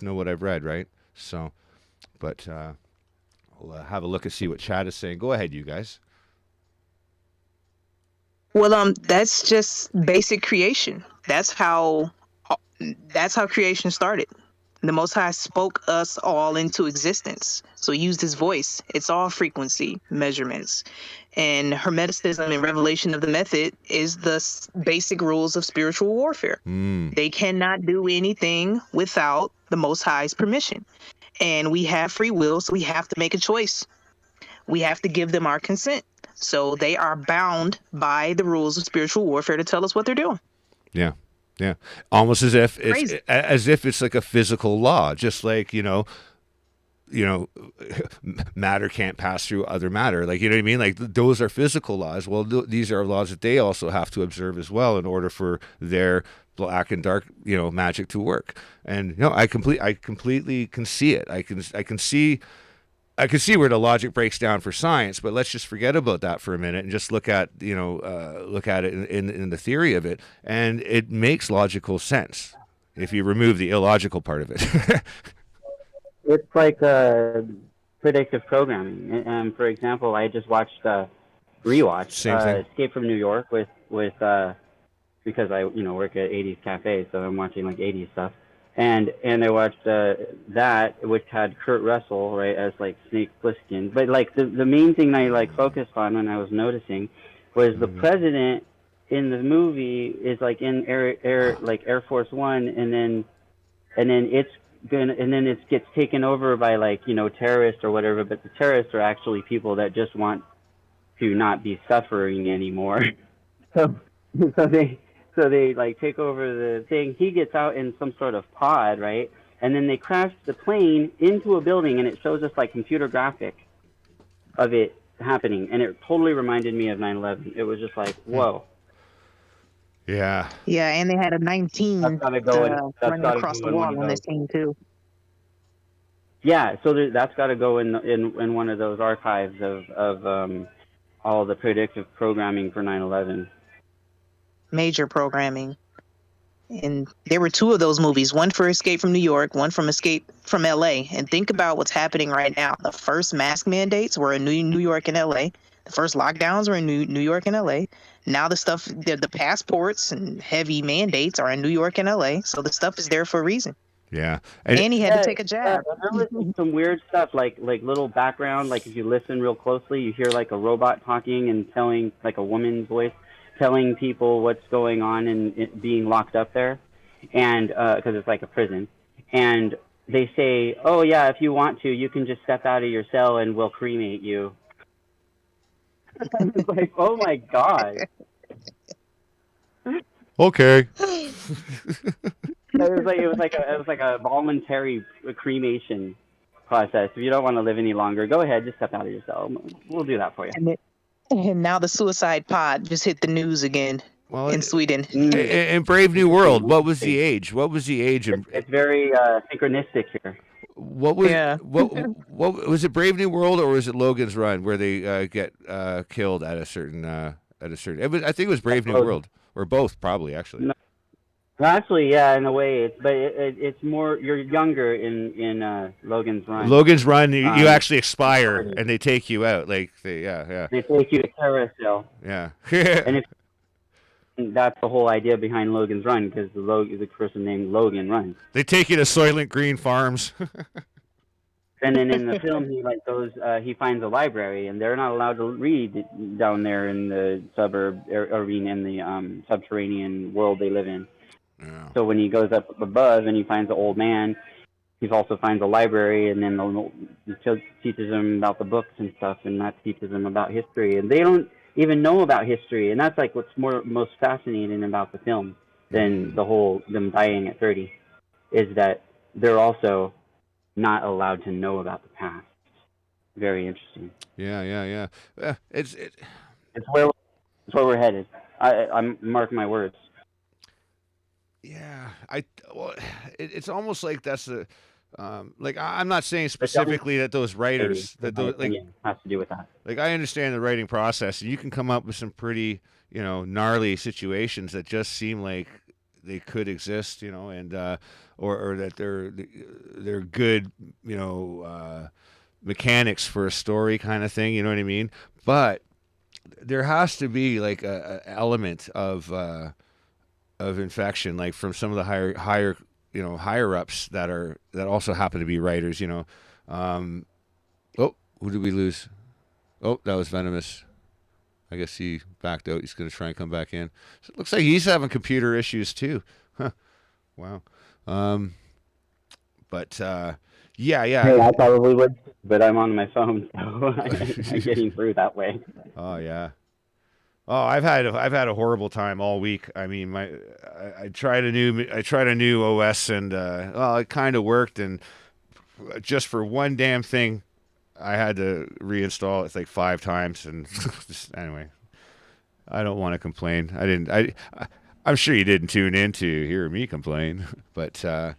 know what I've read, right? So, but we'll have a look and see what chat is saying. Go ahead, you guys. Well, that's just basic creation. That's how creation started. The Most High spoke us all into existence. So he used his voice. It's all frequency measurements. And Hermeticism and revelation of the method is the basic rules of spiritual warfare. They cannot do anything without the Most High's permission. And we have free will, so we have to make a choice. We have to give them our consent. So they are bound by the rules of spiritual warfare to tell us what they're doing. Yeah. Yeah. Almost as if it's like a physical law, just like, matter can't pass through other matter. Like, you know what I mean? Like, those are physical laws. Well, these are laws that they also have to observe as well in order for their black and dark, magic to work. And I completely can see it. I can see where the logic breaks down for science, but let's just forget about that for a minute and just look at it in the theory of it, and it makes logical sense if you remove the illogical part of it. It's like predictive programming. For example, I just watched rewatch Escape from New York with because I work at 80s Cafe, so I'm watching like 80s stuff. And I watched that, which had Kurt Russell, right, as like Snake Plissken. But like the main thing I focused on when I was noticing was the president in the movie is like in Air Force One, and then it gets taken over by terrorists or whatever. But the terrorists are actually people that just want to not be suffering anymore. So they take over the thing. He gets out in some sort of pod, right? And then they crash the plane into a building, and it shows us computer graphic of it happening. And it totally reminded me of 9/11. It was just like, whoa. Yeah. Yeah, and they had a 19 running across the wall on this scene too. Yeah, so that's got to go in one of those archives of all the predictive programming for 9/11. Major programming. And there were two of those movies, one for Escape from New York, one from Escape from LA. And think about what's happening right now. The first mask mandates were in New York and LA. The first lockdowns were in New York and LA. Now the passports and heavy mandates are in New York and LA. So the stuff is there for a reason. Yeah. And he had to take a jab. There was some weird stuff, like little background. Like if you listen real closely, you hear like a robot talking and telling, like a woman's voice, telling people what's going on and it being locked up there, and because it's like a prison, and they say, "Oh yeah, if you want to, you can just step out of your cell and we'll cremate you." It's like, oh my god. Okay. It was like a voluntary cremation process. If you don't want to live any longer, go ahead, just step out of your cell. We'll do that for you. And now the suicide pod just hit the news again in Sweden. In Brave New World, what was the age? What was the age? It's very synchronistic here. What was what was it? Brave New World, or was it Logan's Run, where they get killed at a certain I think it was Brave New World, or both, probably actually. No, actually, yeah, in a way, it's more, you're younger in Logan's Run. Logan's Run, you actually expire, and they take you out, like they take you to carousel. Yeah. And that's the whole idea behind Logan's Run, because the person named Logan runs. They take you to Soylent Green Farms. And then in the film, he finds a library, and they're not allowed to read down there in the suburb, in the subterranean world they live in. Yeah. So when he goes up above and he finds an old man, he also finds a library, and then it teaches him about the books and stuff, and that teaches him about history. And they don't even know about history, and that's like what's most fascinating about the film than them dying at 30, is that they're also not allowed to know about the past. Very interesting. Yeah. It's where we're headed. I'm mark my words. Yeah, it's almost like that's the like I'm not saying specifically that those writers has to do with that. Like I understand the writing process, and you can come up with some pretty gnarly situations that just seem like they could exist, and or that they're good mechanics for a story kind of thing. You know what I mean? But there has to be like a element of infection, like from some of the higher ups that also happen to be writers. Oh, who did we lose? Oh, that was Venomous. I guess he backed out. He's going to try and come back in. So it looks like he's having computer issues too. Huh. Wow. But yeah. Hey, I probably would, but I'm on my phone, so I'm getting through that way. Oh yeah. Oh, I've had a horrible time all week. I mean, I tried a new OS, and it kind of worked, and just for one damn thing, I had to reinstall it like 5 times, and just, anyway, I don't want to complain. I'm sure you didn't tune in to hear me complain, but download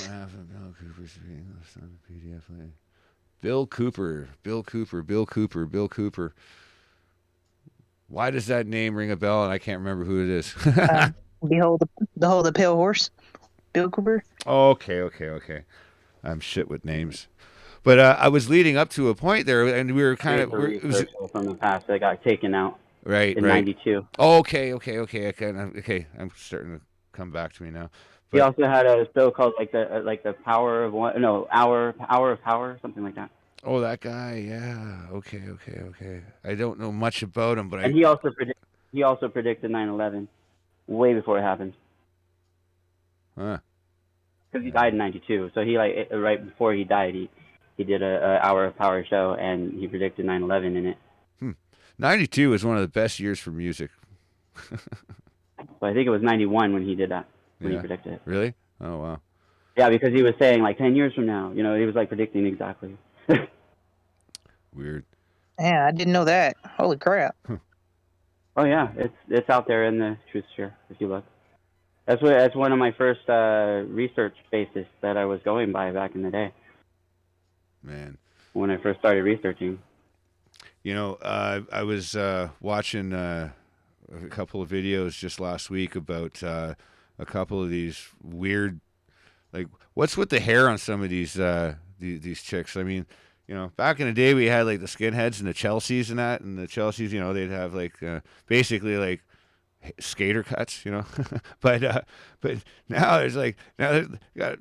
half of Bill Cooper's PDF. Bill Cooper. Why does that name ring a bell, and I can't remember who it is? Behold the pale horse, Bill Cooper. Okay. I'm shit with names. But I was leading up to a point there, and we were kind of... It was from the past that got taken out in 92. Okay. I'm starting to come back to me now. But he also had a show called like the Power of One... No, Hour of Power, something like that. Oh, that guy, yeah. Okay. I don't know much about him, but he also predicted 9/11 way before it happened. Huh. Because he died in 92, so he right before he died, he did a Hour of Power show, and he predicted 9/11 in it. 92 was one of the best years for music. So I think it was 91 when he did that, when he predicted it. Really? Oh wow. Yeah, because he was saying like 10 years from now, he was like predicting exactly. Weird. Yeah, I didn't know that. Holy crap. Oh yeah, it's out there in the truth share if you look. That's one of my first research bases that I was going by back in the day. Man. When I first started researching. I was watching a couple of videos just last week about a couple of these weird, like, what's with the hair on some of these chicks? I mean, You know, back in the day, we had like the skinheads and the Chelseas and that, and the Chelseas, you know, they'd have like basically like skater cuts, you know, but now there's like now they've got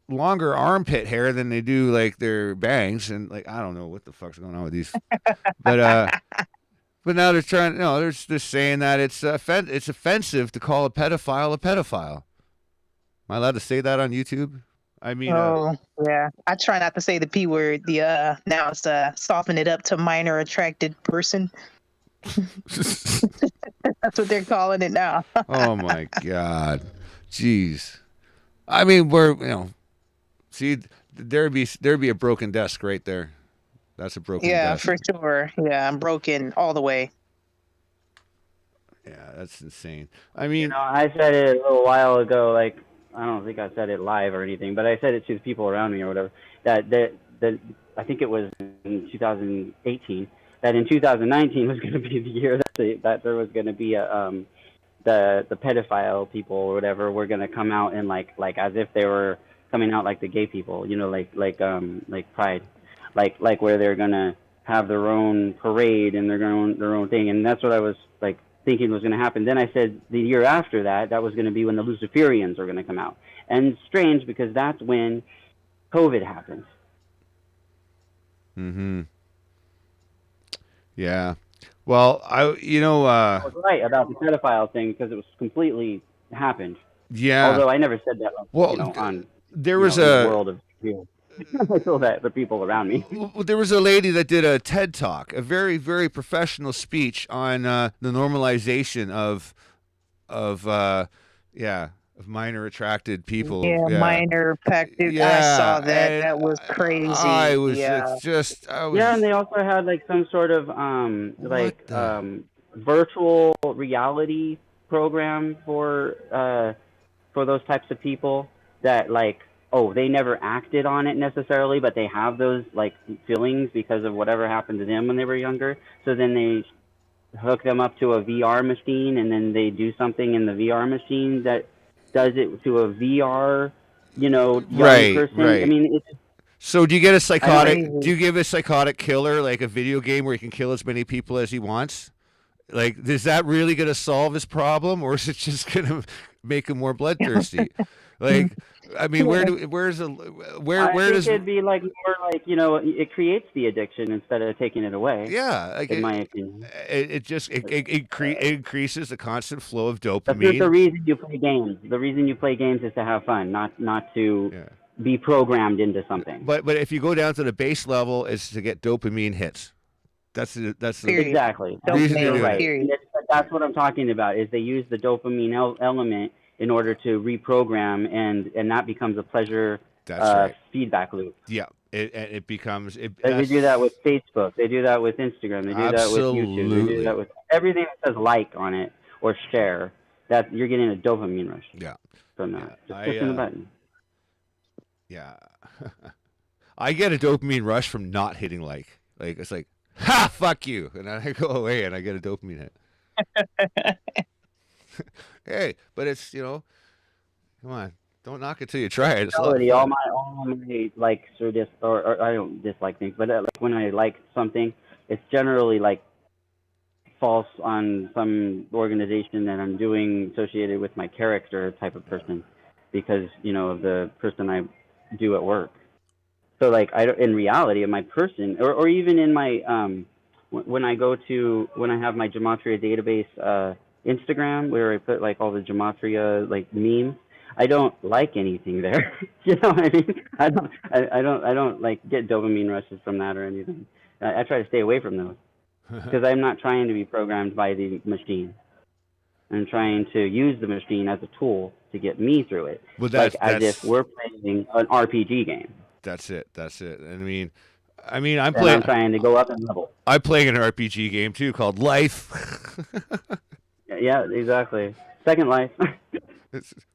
longer armpit hair than they do like their bangs, and like I don't know what the fuck's going on with these, but but now they're trying, you know, they're just saying that it's offensive to call a pedophile. Am I allowed to say that on YouTube? I mean, Oh, yeah. I try not to say the P word. Now it's soften it up to minor attracted person. That's what they're calling it now. oh my God, jeez. I mean, see, there'd be a broken desk right there. That's a broken desk. For sure. Yeah, I'm broken all the way. Yeah, that's insane. I mean, I said it a little while ago. Like, I don't think I said it live or anything, but I said it to the people around me or whatever. That I think it was in 2018. That in 2019 was going to be the year that there was going to be the pedophile people or whatever were going to come out and like as if they were coming out like the gay people, like Pride, like where they're going to have their own parade and their own thing, and that's what I was like thinking was going to happen. Then I said the year after that was going to be when the Luciferians are going to come out, and it's strange because that's when COVID happened. Mm-hmm. Yeah. Well, I was right about the pedophile thing because it was completely happened. Yeah. Although I never said that. Well, on there was a world of I feel that the people around me. There was a lady that did a TED Talk, a very, very professional speech on the normalization of minor attracted people. Yeah, minor attracted. Yeah, I saw that. That was crazy. And they also had like some sort of virtual reality program for those types of people that like. Oh, they never acted on it necessarily, but they have those like feelings because of whatever happened to them when they were younger. So then they hook them up to a VR machine, and then they do something in the VR machine that does it to a VR, young person. Right. I mean, so do you get a psychotic? Do you give a psychotic killer like a video game where he can kill as many people as he wants? Like, is that really going to solve his problem, or is it just going to make him more bloodthirsty? Like, I mean, where does it'd be like more like it creates the addiction instead of taking it away. Yeah, like in my opinion, it increases the constant flow of dopamine. That's the reason you play games. The reason you play games is to have fun, not to be programmed into something. But if you go down to the base level, it's to get dopamine hits. That's exactly reason to do it. That's what I'm talking about. Is they use the dopamine element in order to reprogram, and that becomes a pleasure feedback loop. Yeah, it becomes. They do that with Facebook. They do that with Instagram. They do that with YouTube. They do that with everything that says like on it or share. That you're getting a dopamine rush. Yeah. From that. Just pushing the button. Yeah. I get a dopamine rush from not hitting like. Like it's like, ha, fuck you, and then I go away and I get a dopamine hit. Hey, but it's come on, don't knock it till you try it. It's all my likes or I don't dislike things, but like when I like something, it's generally like false on some organization that I'm doing associated with my character type of person, because of the person I do at work. So like in reality, in my person, or even in my when I have my gematria database. Instagram, where I put like all the gematria like memes, I don't like anything there. You know what I mean? I don't like get dopamine rushes from that or anything. I try to stay away from those because I'm not trying to be programmed by the machine. I'm trying to use the machine as a tool to get me through it, as if we're playing an RPG game. That's it. I mean, I'm trying to go up in level. I'm playing an RPG game too called Life. Yeah, exactly. Second Life,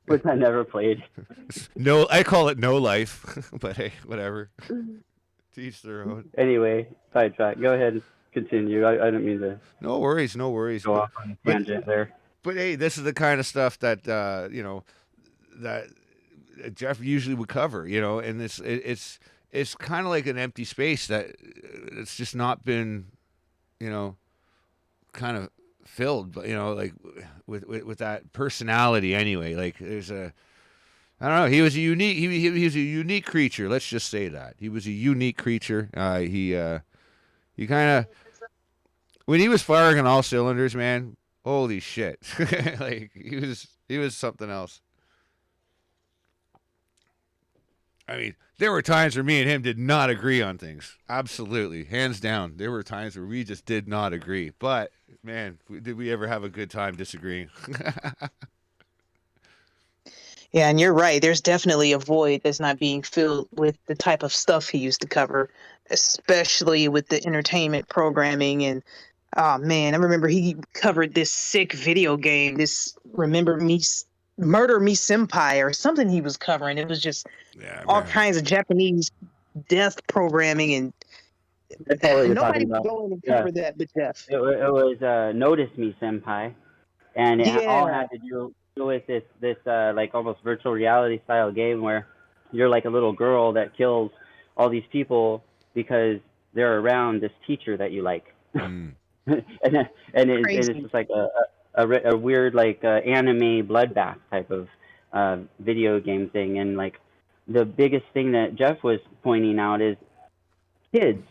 which I never played. No, I call it No Life, but hey, whatever. To each their own. Anyway, sidetrack. Go ahead and continue. I don't mean to. No worries. Go off on a tangent there. But hey, this is the kind of stuff that that Jeff usually would cover, and it's it's kind of like an empty space that it's just not been, kind of filled, but like with that personality anyway. Like there's I don't know. He was a unique. He was a unique creature. Let's just say that he was a unique creature. He kind of, when he was firing on all cylinders, man. Holy shit! Like he was something else. I mean, there were times where me and him did not agree on things. Absolutely, hands down. There were times where we just did not agree. But man, did we ever have a good time disagreeing? Yeah, and you're right. There's definitely a void that's not being filled with the type of stuff he used to cover, especially with the entertainment programming. And oh man, I remember he covered this sick video game, this Murder Me Senpai or something he was covering. It was just all kinds of Japanese death programming, and nobody would go in and cover that but Jeff. It was Notice Me Senpai, and it all had to do with this like almost virtual reality style game where you're like a little girl that kills all these people because they're around this teacher that you like. and it's just like a weird like anime bloodbath type of video game thing. And like the biggest thing that Jeff was pointing out is kids,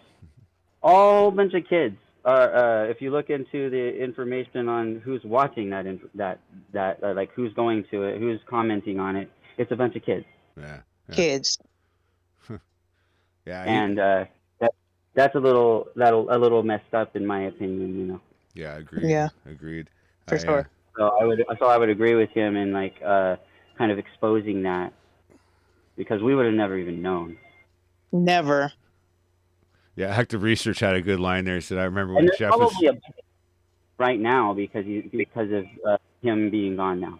all bunch of kids are if you look into the information on who's watching that like who's going to it, who's commenting on it, it's a bunch of kids. Kids. And that's a little messed up in my opinion, Yeah, agreed. Yeah, agreed. For sure. So I would agree with him in like kind of exposing that, because we would have never even known. Never. Yeah, Active Research had a good line there. He said, "I remember when Jeff was right now because of him being gone now."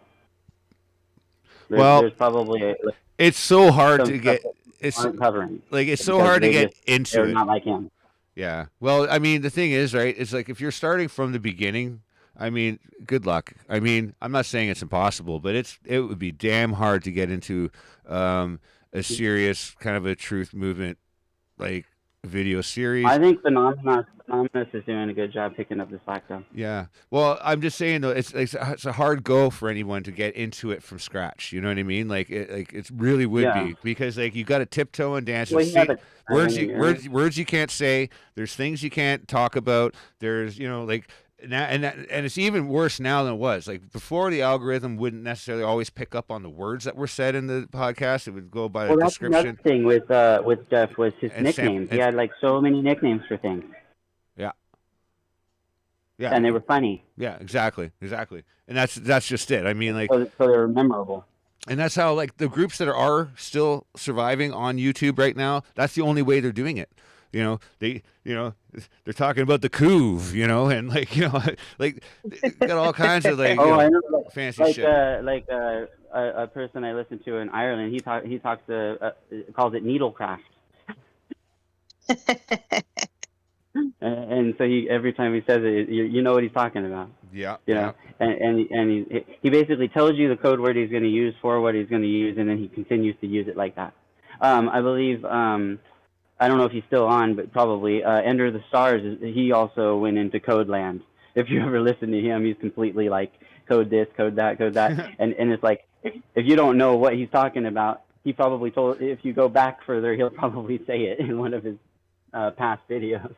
There's probably it's so hard to get. It's covering. Like it's so hard to get into they're it. Not like him. Yeah. Well, I mean, the thing is, right? It's like if you're starting from the beginning. I mean, good luck. I mean, I'm not saying it's impossible, but it would be damn hard to get into a serious kind of a truth movement like video series. I think Anonymous is doing a good job picking up the slack, though. Yeah. Well, I'm just saying though, it's a hard go for anyone to get into it from scratch. You know what I mean? Like it really would be, because like you got to tiptoe and dance. Words you can't say. There's things you can't talk about. There's like. Now, and it's even worse now than it was. Like before, the algorithm wouldn't necessarily always pick up on the words that were said in the podcast. It would go by the description. Well, that's another thing with Jeff was his nicknames. He had like so many nicknames for things. Yeah. And they were funny. Yeah, exactly. And that's just it. I mean, like so they were memorable. And that's how like the groups that are still surviving on YouTube right now. That's the only way they're doing it. They're talking about the couve, and like, like got all kinds of like, fancy shit. A person I listened to in Ireland, he talks calls it needlecraft. and so every time he says it, you know what he's talking about. Yeah. And he basically tells you the code word he's going to use for what he's going to use, and then he continues to use it like that. I believe. I don't know if he's still on, but probably Ender the Stars. He also went into code land. If you ever listen to him, he's completely like code this, code that, and it's like if you don't know what he's talking about, he probably told. If you go back further, he'll probably say it in one of his past videos.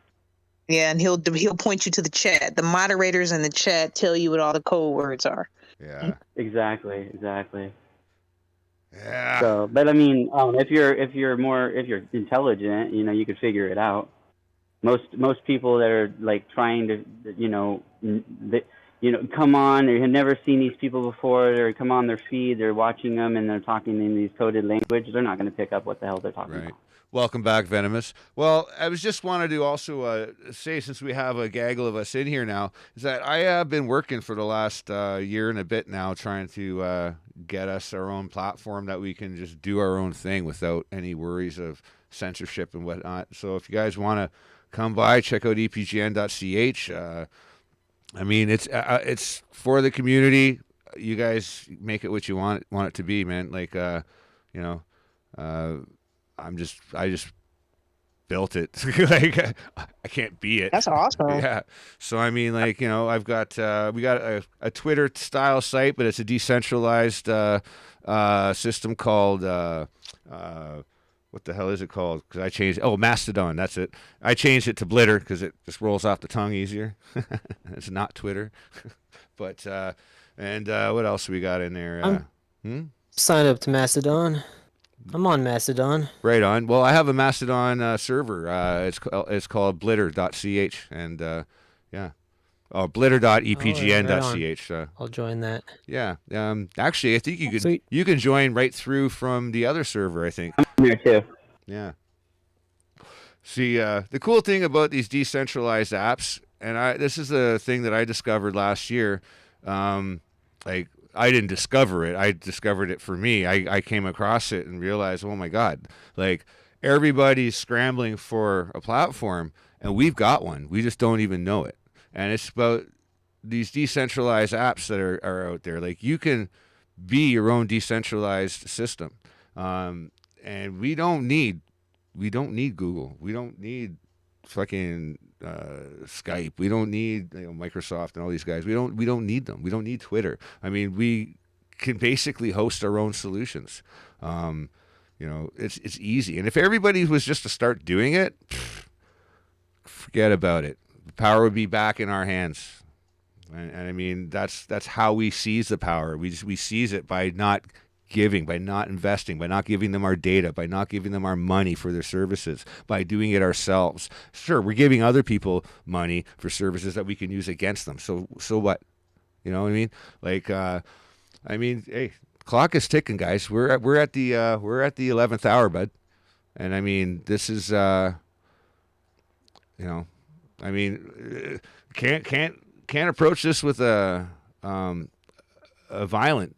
Yeah, and he'll point you to the chat. The moderators in the chat tell you what all the code words are. Yeah. Exactly. Yeah. So, but I mean, if you're intelligent, you could figure it out. Most people that are like trying to, come on, or have never seen these people before, or come on their feed, they're watching them and they're talking in these coded language, they're not going to pick up what the hell they're talking about. Welcome back, Venomous. Well, I was just wanted to also say, since we have a gaggle of us in here now, is that I have been working for the last year and a bit now trying to get us our own platform that we can just do our own thing without any worries of censorship and whatnot. So if you guys want to come by, check out epgn.ch. I mean, it's for the community. You guys make it what you want it to be, man. Like, I just built it. Like I can't be it. That's awesome. Yeah. So I mean, like, you know, I've got we got a Twitter style site, but it's a decentralized system called what the hell is it called? Because I changed. Oh, Mastodon. That's it. I changed it to Blitter because it just rolls off the tongue easier. It's not Twitter. But and what else we got in there? Sign up to Mastodon. I'm on Mastodon. Right on. Well, I have a Mastodon server. It's called blitter.ch, and yeah. Oh, blitter.epgn.ch. I'll join that. Yeah. Actually, I think you could. Sweet. You can join right through from the other server, I think. I'm there too. Yeah. See, the cool thing about these decentralized apps, and this is a thing that I discovered last year. Like, I didn't discover it. I discovered it for me. I came across it and realized, oh my God, like everybody's scrambling for a platform, and we've got one. We just don't even know it. And it's about these decentralized apps that are out there. Like, you can be your own decentralized system. And we don't need Google. We don't need fucking Skype. We don't need Microsoft and all these guys. We don't need them. We don't need Twitter. I mean, we can basically host our own solutions. It's easy. And if everybody was just to start doing it, forget about it. The power would be back in our hands. And I mean, that's how we seize the power. We seize it by not giving, by not investing, by not giving them our data, by not giving them our money for their services, by doing it ourselves. Sure, we're giving other people money for services that we can use against them. So what? You know what I mean? Like, hey, clock is ticking, guys. We're at the 11th hour, bud. And I mean, this is can't approach this with a violent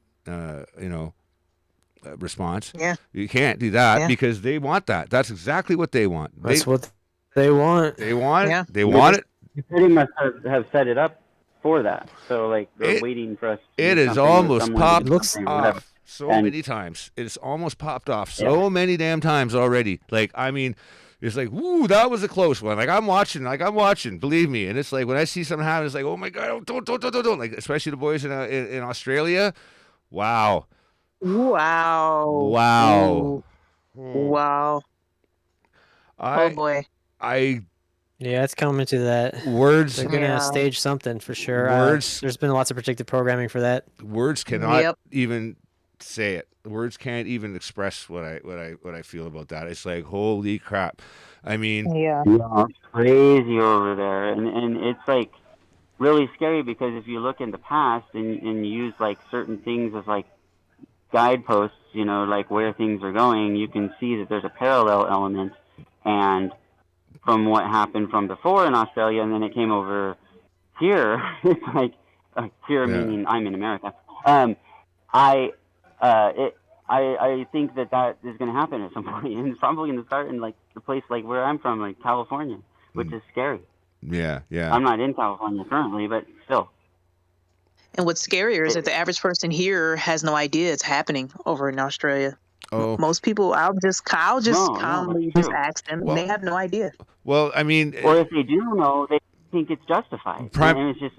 response. Yeah. You can't do that because they want that. That's exactly what they want. That's what they want. They want Yeah. it. They want it. You pretty much have set it up for that. So, like, they're waiting for us to It do is something with almost someone popped to do something, whatever. off so many times. It's almost popped off so many damn times already. Like, I mean, it's like, woo, that was a close one. Like, I'm watching, believe me. And it's like, when I see something happen, it's like, oh my God, don't. Like, especially the boys in Australia. Wow. Wow. Wow. Oh boy. Yeah, it's coming to that. Words. They're gonna stage something for sure. Words. There's been lots of predictive programming for that. Words cannot even say it. Words can't even express what I feel about that. It's like, holy crap. I mean, it's crazy over there, and it's like really scary, because if you look in the past and use like certain things as like guideposts, like where things are going, you can see that there's a parallel element. And from what happened from before in Australia, and then it came over here, it's like here, meaning I'm in America. I think that is going to happen at some point, and it's probably going to start in like the place like where I'm from, like California, which is scary. Yeah. I'm not in California currently, but still. And what's scarier is that the average person here has no idea it's happening over in Australia. Oh. Most people, I'll just calmly just ask them, and they have no idea. Well, I mean, or if they do know, they think it's justified, and it's just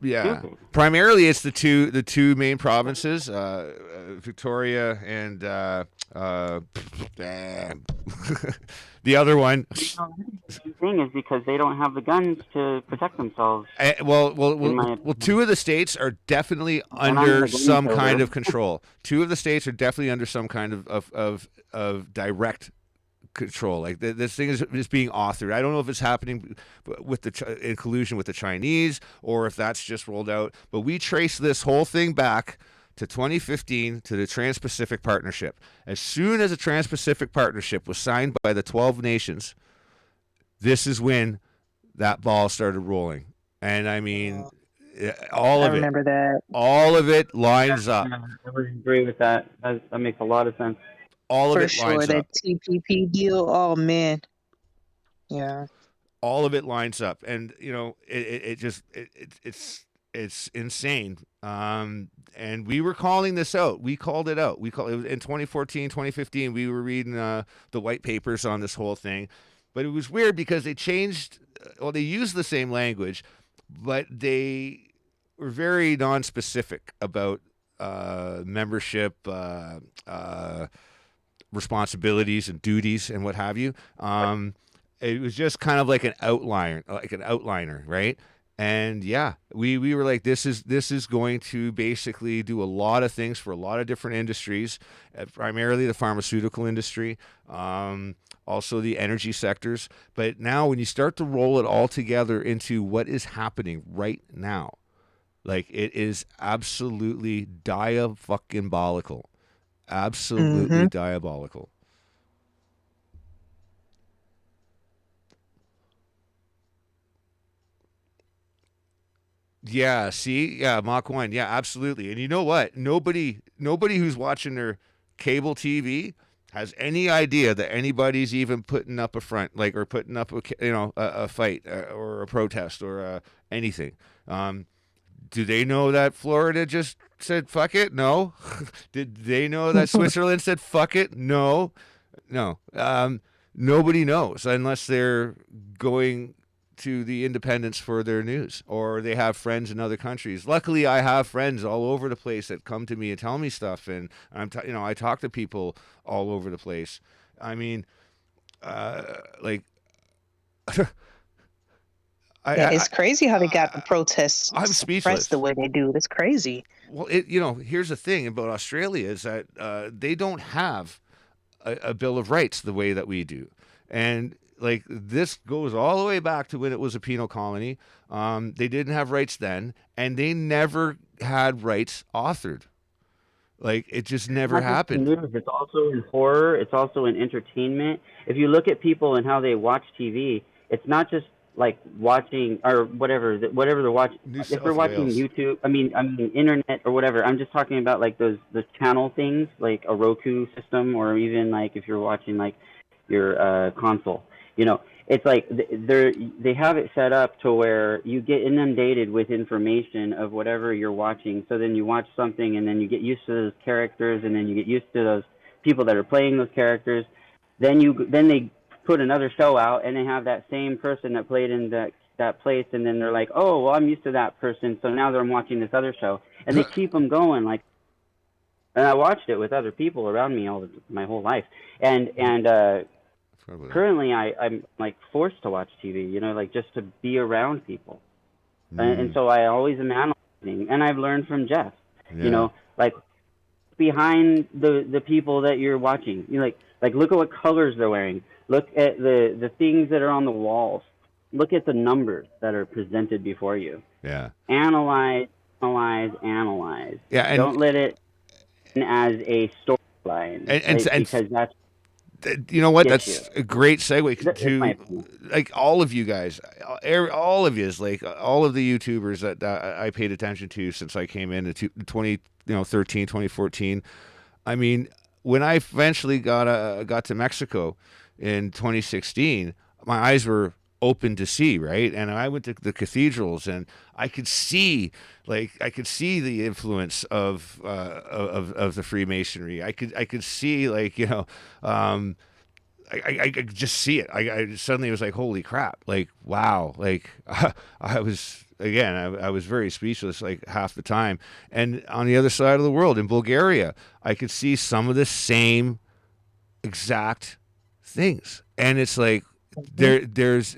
stupid. Primarily, it's the two main provinces, Victoria and the other one. The thing is because they don't have the guns to protect themselves. Well, two of the states are definitely under some kind of control. Two of the states are definitely under some kind of direct control. Like this thing is being authored. I don't know if it's happening in collusion with the Chinese or if that's just rolled out. But we trace this whole thing back to 2015 to the Trans-Pacific Partnership. As soon as the Trans-Pacific Partnership was signed by the 12 nations, this is when that ball started rolling. And I mean, all of it. I remember that. All of it lines up. I would agree with that. That makes a lot of sense. All of it lines up. That TPP deal. Oh man. Yeah. All of it lines up, and it's insane. And we were calling this out. We called it out. It was in 2014, 2015. We were reading the white papers on this whole thing, But it was weird because they changed. Well, they used the same language, but they were very non-specific about membership, responsibilities, and duties, and what have you. It was just kind of like an outliner, right? And yeah, we were like, this is going to basically do a lot of things for a lot of different industries, primarily the pharmaceutical industry, also the energy sectors. But now when you start to roll it all together into what is happening right now, like, it is absolutely diabolical. Absolutely diabolical. Yeah, see? Yeah, Mach 1. Yeah, absolutely. And you know what? Nobody who's watching their cable TV has any idea that anybody's even putting up a front, like, or putting up a fight, or a protest, or anything. Do they know that Florida just said fuck it? No. Did they know that Switzerland said fuck it? No. No. Nobody knows unless they're going to the independents for their news, or they have friends in other countries. Luckily, I have friends all over the place that come to me and tell me stuff, and I talk to people all over the place. I mean, like, it's crazy how they got the protests I'm suppressed speechless. the way they do. It's crazy. Well, here's the thing about Australia is that they don't have a Bill of Rights the way that we do, and like, this goes all the way back to when it was a penal colony. They didn't have rights then, and they never had rights authored. Like, it just never happened. It's also in horror. It's also in entertainment. If you look at people and how they watch TV, it's not just like watching or whatever they're watching. If they're watching YouTube, I mean internet or whatever. I'm just talking about like the channel things, like a Roku system, or even like if you're watching like your console. It's like they have it set up to where you get inundated with information of whatever you're watching. So then you watch something, and then you get used to those characters, and then you get used to those people that are playing those characters. Then they put another show out, and they have that same person that played in that place, and then they're like, oh, well, I'm used to that person, so now I'm watching this other show, and they keep them going like. And I watched it with other people around me my whole life, and currently I'm like forced to watch TV, like just to be around people. And so I always am analyzing, and I've learned from Jeff, like behind the people that you're watching, like look at what colors they're wearing, look at the things that are on the walls, look at the numbers that are presented before you. Yeah. Analyze. Yeah, and don't let it in as a storyline, because that's. You know what? That's a great segue to like all of you guys, all of you, like all of the YouTubers that I paid attention to since I came in 2013, 2014. I mean, when I eventually got to Mexico in 2016, my eyes were open to see, right? And I went to the cathedrals, and I could see the influence of the Freemasonry. I could see, like, I could just see it. I suddenly was like, holy crap, like, wow, like I was very speechless like half the time. And on the other side of the world in Bulgaria, I could see some of the same exact things, and it's like, this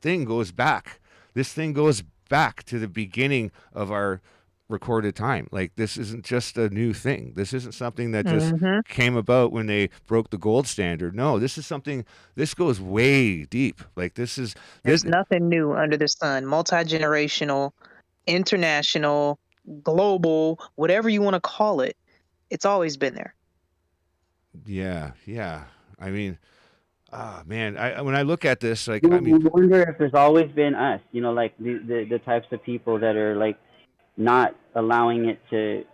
thing goes back. This thing goes back to the beginning of our recorded time. Like, this isn't just a new thing. This isn't something that just came about when they broke the gold standard. No, this is something. This goes way deep. Like, there's nothing new under the sun. Multi-generational, international, global, whatever you want to call it. It's always been there. Yeah. I mean. Oh, man, when I look at this, like, you wonder if there's always been us, like the types of people that are like not allowing it to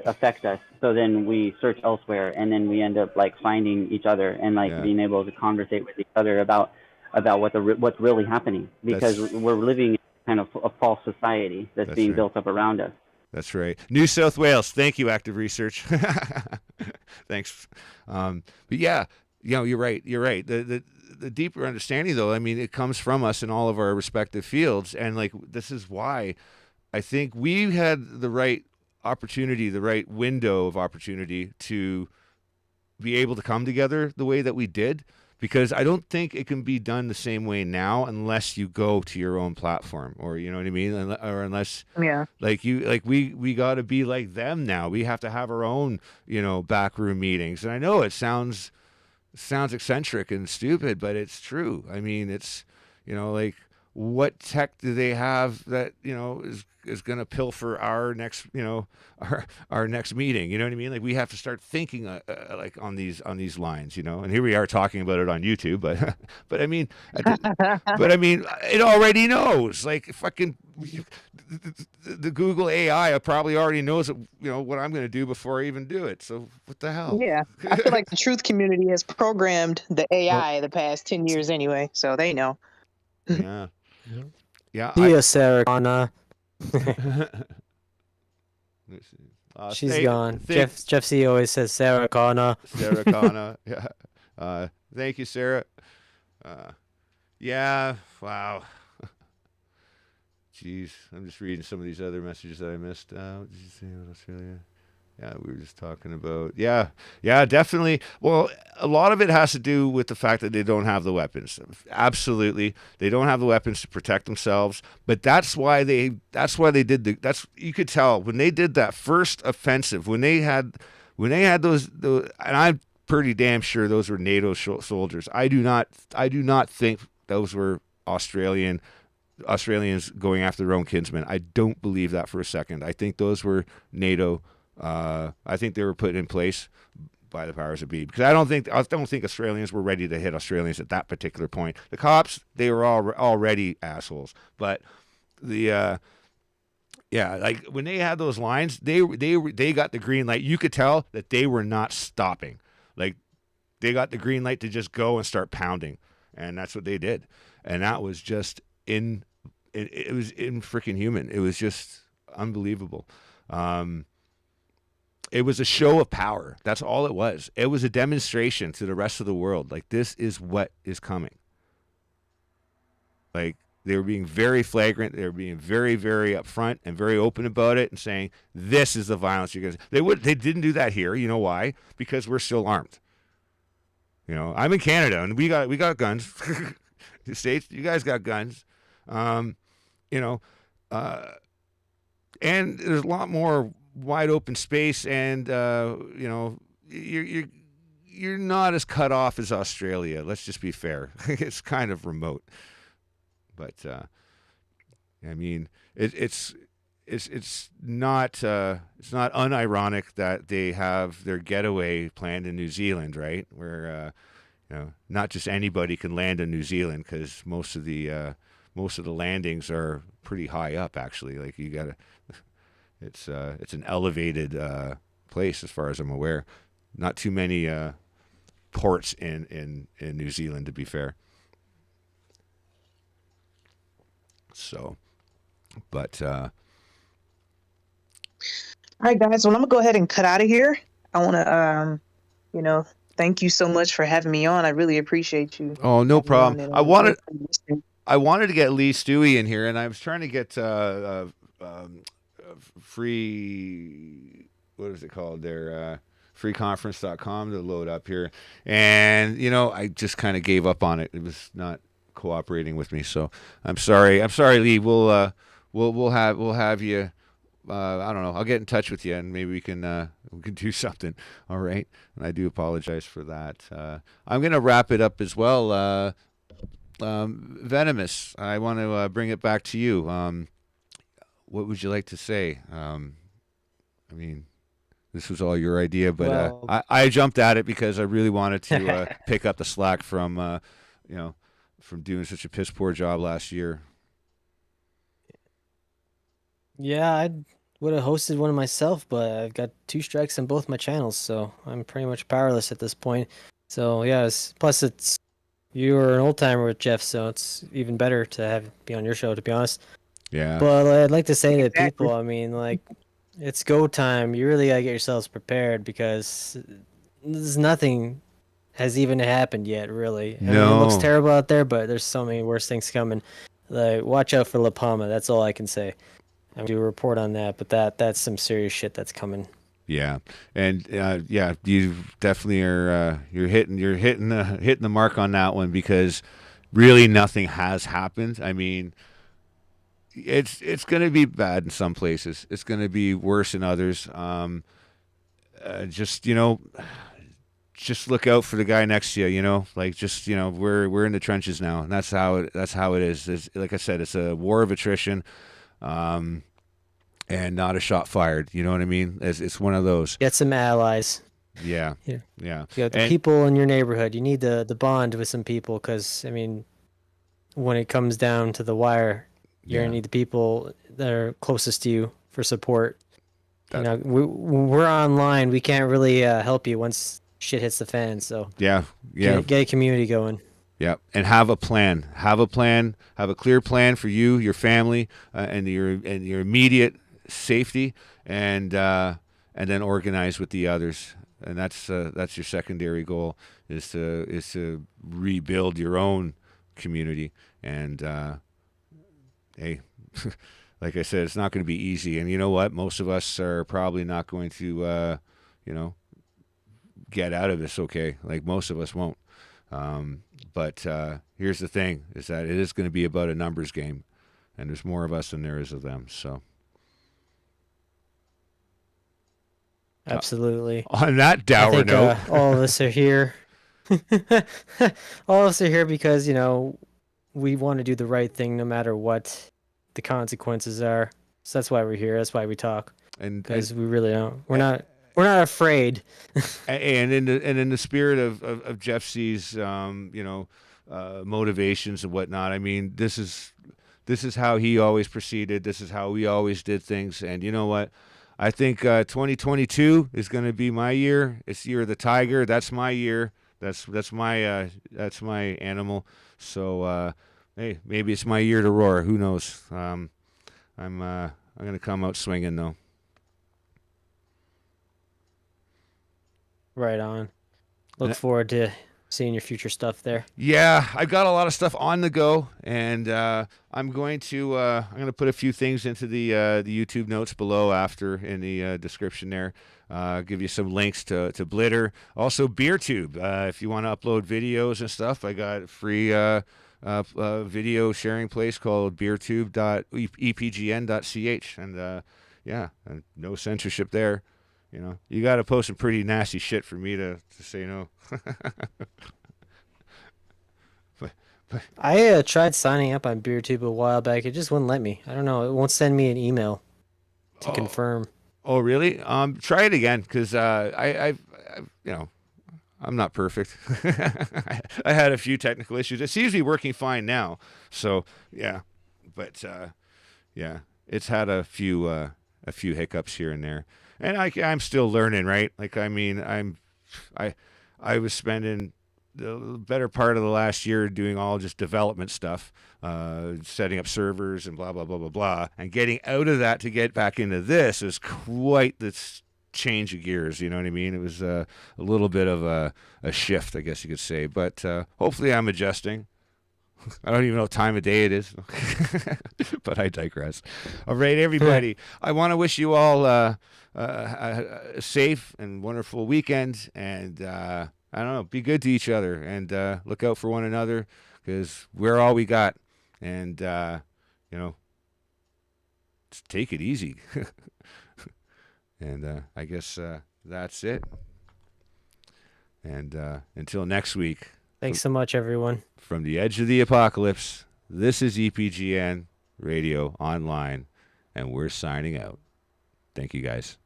affect us. So then we search elsewhere, and then we end up like finding each other and like being able to conversate with each other about what's really happening, because we're living in kind of a false society that's being built up around us. That's right. New South Wales. Thank you, Active Research. Thanks. But yeah. you're right. You're right. The deeper understanding, though, I mean, it comes from us in all of our respective fields, and like this is why I think we had the right opportunity, the right window of opportunity to be able to come together the way that we did, because I don't think it can be done the same way now unless you go to your own platform, or you know what I mean, or unless we got to be like them now. We have to have our own backroom meetings, and I know it sounds eccentric and stupid, but it's true. I mean, it's like, what tech do they have that is going to pilfer our next our next meeting? You know what I mean? Like, we have to start thinking like on these lines, and here we are talking about it on YouTube, but but I mean it already knows, like, fucking the Google AI probably already knows what I'm going to do before I even do it. So what the hell? Yeah, I feel like the truth community has programmed the AI the past 10 years anyway, so they know. Yeah. Yeah. See ya, Sarah Connor. She's gone. Jeff C always says Sarah Connor. Sarah Connor. Yeah. Thank you, Sarah. Yeah. Wow. Jeez, I'm just reading some of these other messages that I missed. What did you say about Australia? Yeah, we were just talking about. Yeah, definitely. Well, a lot of it has to do with the fact that they don't have the weapons. Absolutely, they don't have the weapons to protect themselves. But that's why they did you could tell when they did that first offensive, when they had those, and I'm pretty damn sure those were NATO soldiers. I do not think those were Australians going after their own kinsmen. I don't believe that for a second. I think those were NATO. I think they were put in place by the powers that be, because I don't think Australians were ready to hit Australians at that particular point. The cops, they were already assholes, but like when they had those lines, they got the green light. You could tell that they were not stopping. Like, they got the green light to just go and start pounding, and that's what they did, and that was just it was freaking human. It was just unbelievable. It was a show of power. That's all it was. It was a demonstration to the rest of the world. Like, this is what is coming. Like, they were being very flagrant. They were being very, very upfront and very open about it, and saying, this is the violence you're going to. They didn't do that here. You know why? Because we're still armed. I'm in Canada, and we got guns. The States, you guys got guns. And there's a lot more wide open space, and you're not as cut off as Australia. Let's just be fair. It's kind of remote, but I mean, it's not unironic that they have their getaway planned in New Zealand, right? Where not just anybody can land in New Zealand, because most of the landings are pretty high up, actually. Like, you gotta. It's an elevated place, as far as I'm aware. Not too many ports in New Zealand, to be fair. So, but all right, guys. Well, I'm gonna go ahead and cut out of here. I want to thank you so much for having me on. I really appreciate you. Oh, no problem. I wanted to get Lee Stewie in here, and I was trying to get free, what is it called there, freeconference.com to load up here, and I just kind of gave up on it. It was not cooperating with me, so I'm sorry, Lee. We'll have you. I don't know, I'll get in touch with you, and maybe we can do something. All right, and I do apologize for that. I'm gonna wrap it up as well. Venomous, I want to bring it back to you. What would you like to say? I mean, this was all your idea, but I jumped at it because I really wanted to pick up the slack from doing such a piss poor job last year. Yeah, I would have hosted one of myself, but I've got 2 strikes on both my channels, so I'm pretty much powerless at this point. So yeah, plus you're an old timer with Jeff, so it's even better to be on your show, to be honest. Yeah. But I'd like to say to people, I mean, like, it's go time. You really gotta get yourselves prepared, because there's nothing has even happened yet, really. I mean, No. it looks terrible out there, but there's so many worse things coming. Like, watch out for La Palma. That's all I can say. I'm do a report on that, but that's some serious shit that's coming. Yeah, and you definitely are. You're hitting the mark on that one, because really nothing has happened. I mean, it's going to be bad in some places. It's going to be worse in others. Just just look out for the guy next to you. Like, just we're in the trenches now, and that's how it is. Like I said, it's a war of attrition. And not a shot fired. You know what I mean? It's one of those. Get some allies. Yeah. Yeah. Yeah. You got the people in your neighborhood. You need the bond with some people, because, I mean, when it comes down to the wire, you're going to need the people that are closest to you for support. We're online. We can't really help you once shit hits the fan. So yeah. Get a community going. Yeah, and have a plan. Have a clear plan for you, your family, and your immediate safety, and then organize with the others. And that's your secondary goal, is to rebuild your own community. And hey, like I said, it's not going to be easy. And you know what? Most of us are probably not going to get out of this okay. Like, most of us won't. But here's the thing, is that it is going to be about a numbers game, and there's more of us than there is of them. So Absolutely. On that dour note, all of us are here. All of us are here because, we want to do the right thing no matter what the consequences are. So that's why we're here. That's why we talk. Because we really don't. We're not afraid. And in the spirit of Jeff C's motivations and whatnot, I mean, this is how he always proceeded. This is how we always did things. And you know what? I think 2022 is going to be my year. It's the year of the tiger. That's my year. That's my animal. So hey, maybe it's my year to roar. Who knows? I'm going to come out swinging though. Right on. Look forward to seeing your future stuff there. Yeah, I've got a lot of stuff on the go, and I'm going to put a few things into the YouTube notes below after in the description there. Give you some links to Blitter, also BeerTube. If you want to upload videos and stuff, I got a free video sharing place called beertube.epgn.ch, and and no censorship there. You got to post some pretty nasty shit for me to say no. but I tried signing up on BeerTube a while back. It just wouldn't let me. I don't know. It won't send me an email to confirm. Oh, really? Try it again, because I'm not perfect. I had a few technical issues. It seems to be working fine now. So yeah, but it's had a few hiccups here and there. And I'm still learning, right? Like, I mean, I was spending the better part of the last year doing all just development stuff, setting up servers and blah, blah, blah, blah, blah. And getting out of that to get back into this is quite the change of gears, you know what I mean? It was a little bit of a shift, I guess you could say. But hopefully I'm adjusting. I don't even know what time of day it is, but I digress. All right, everybody. I want to wish you all a safe and wonderful weekend, and I don't know, be good to each other, and look out for one another, because we're all we got, and just take it easy. And I guess that's it. And until next week. Thanks so much, everyone. From the edge of the apocalypse, this is EPGN Radio Online, and we're signing out. Thank you, guys.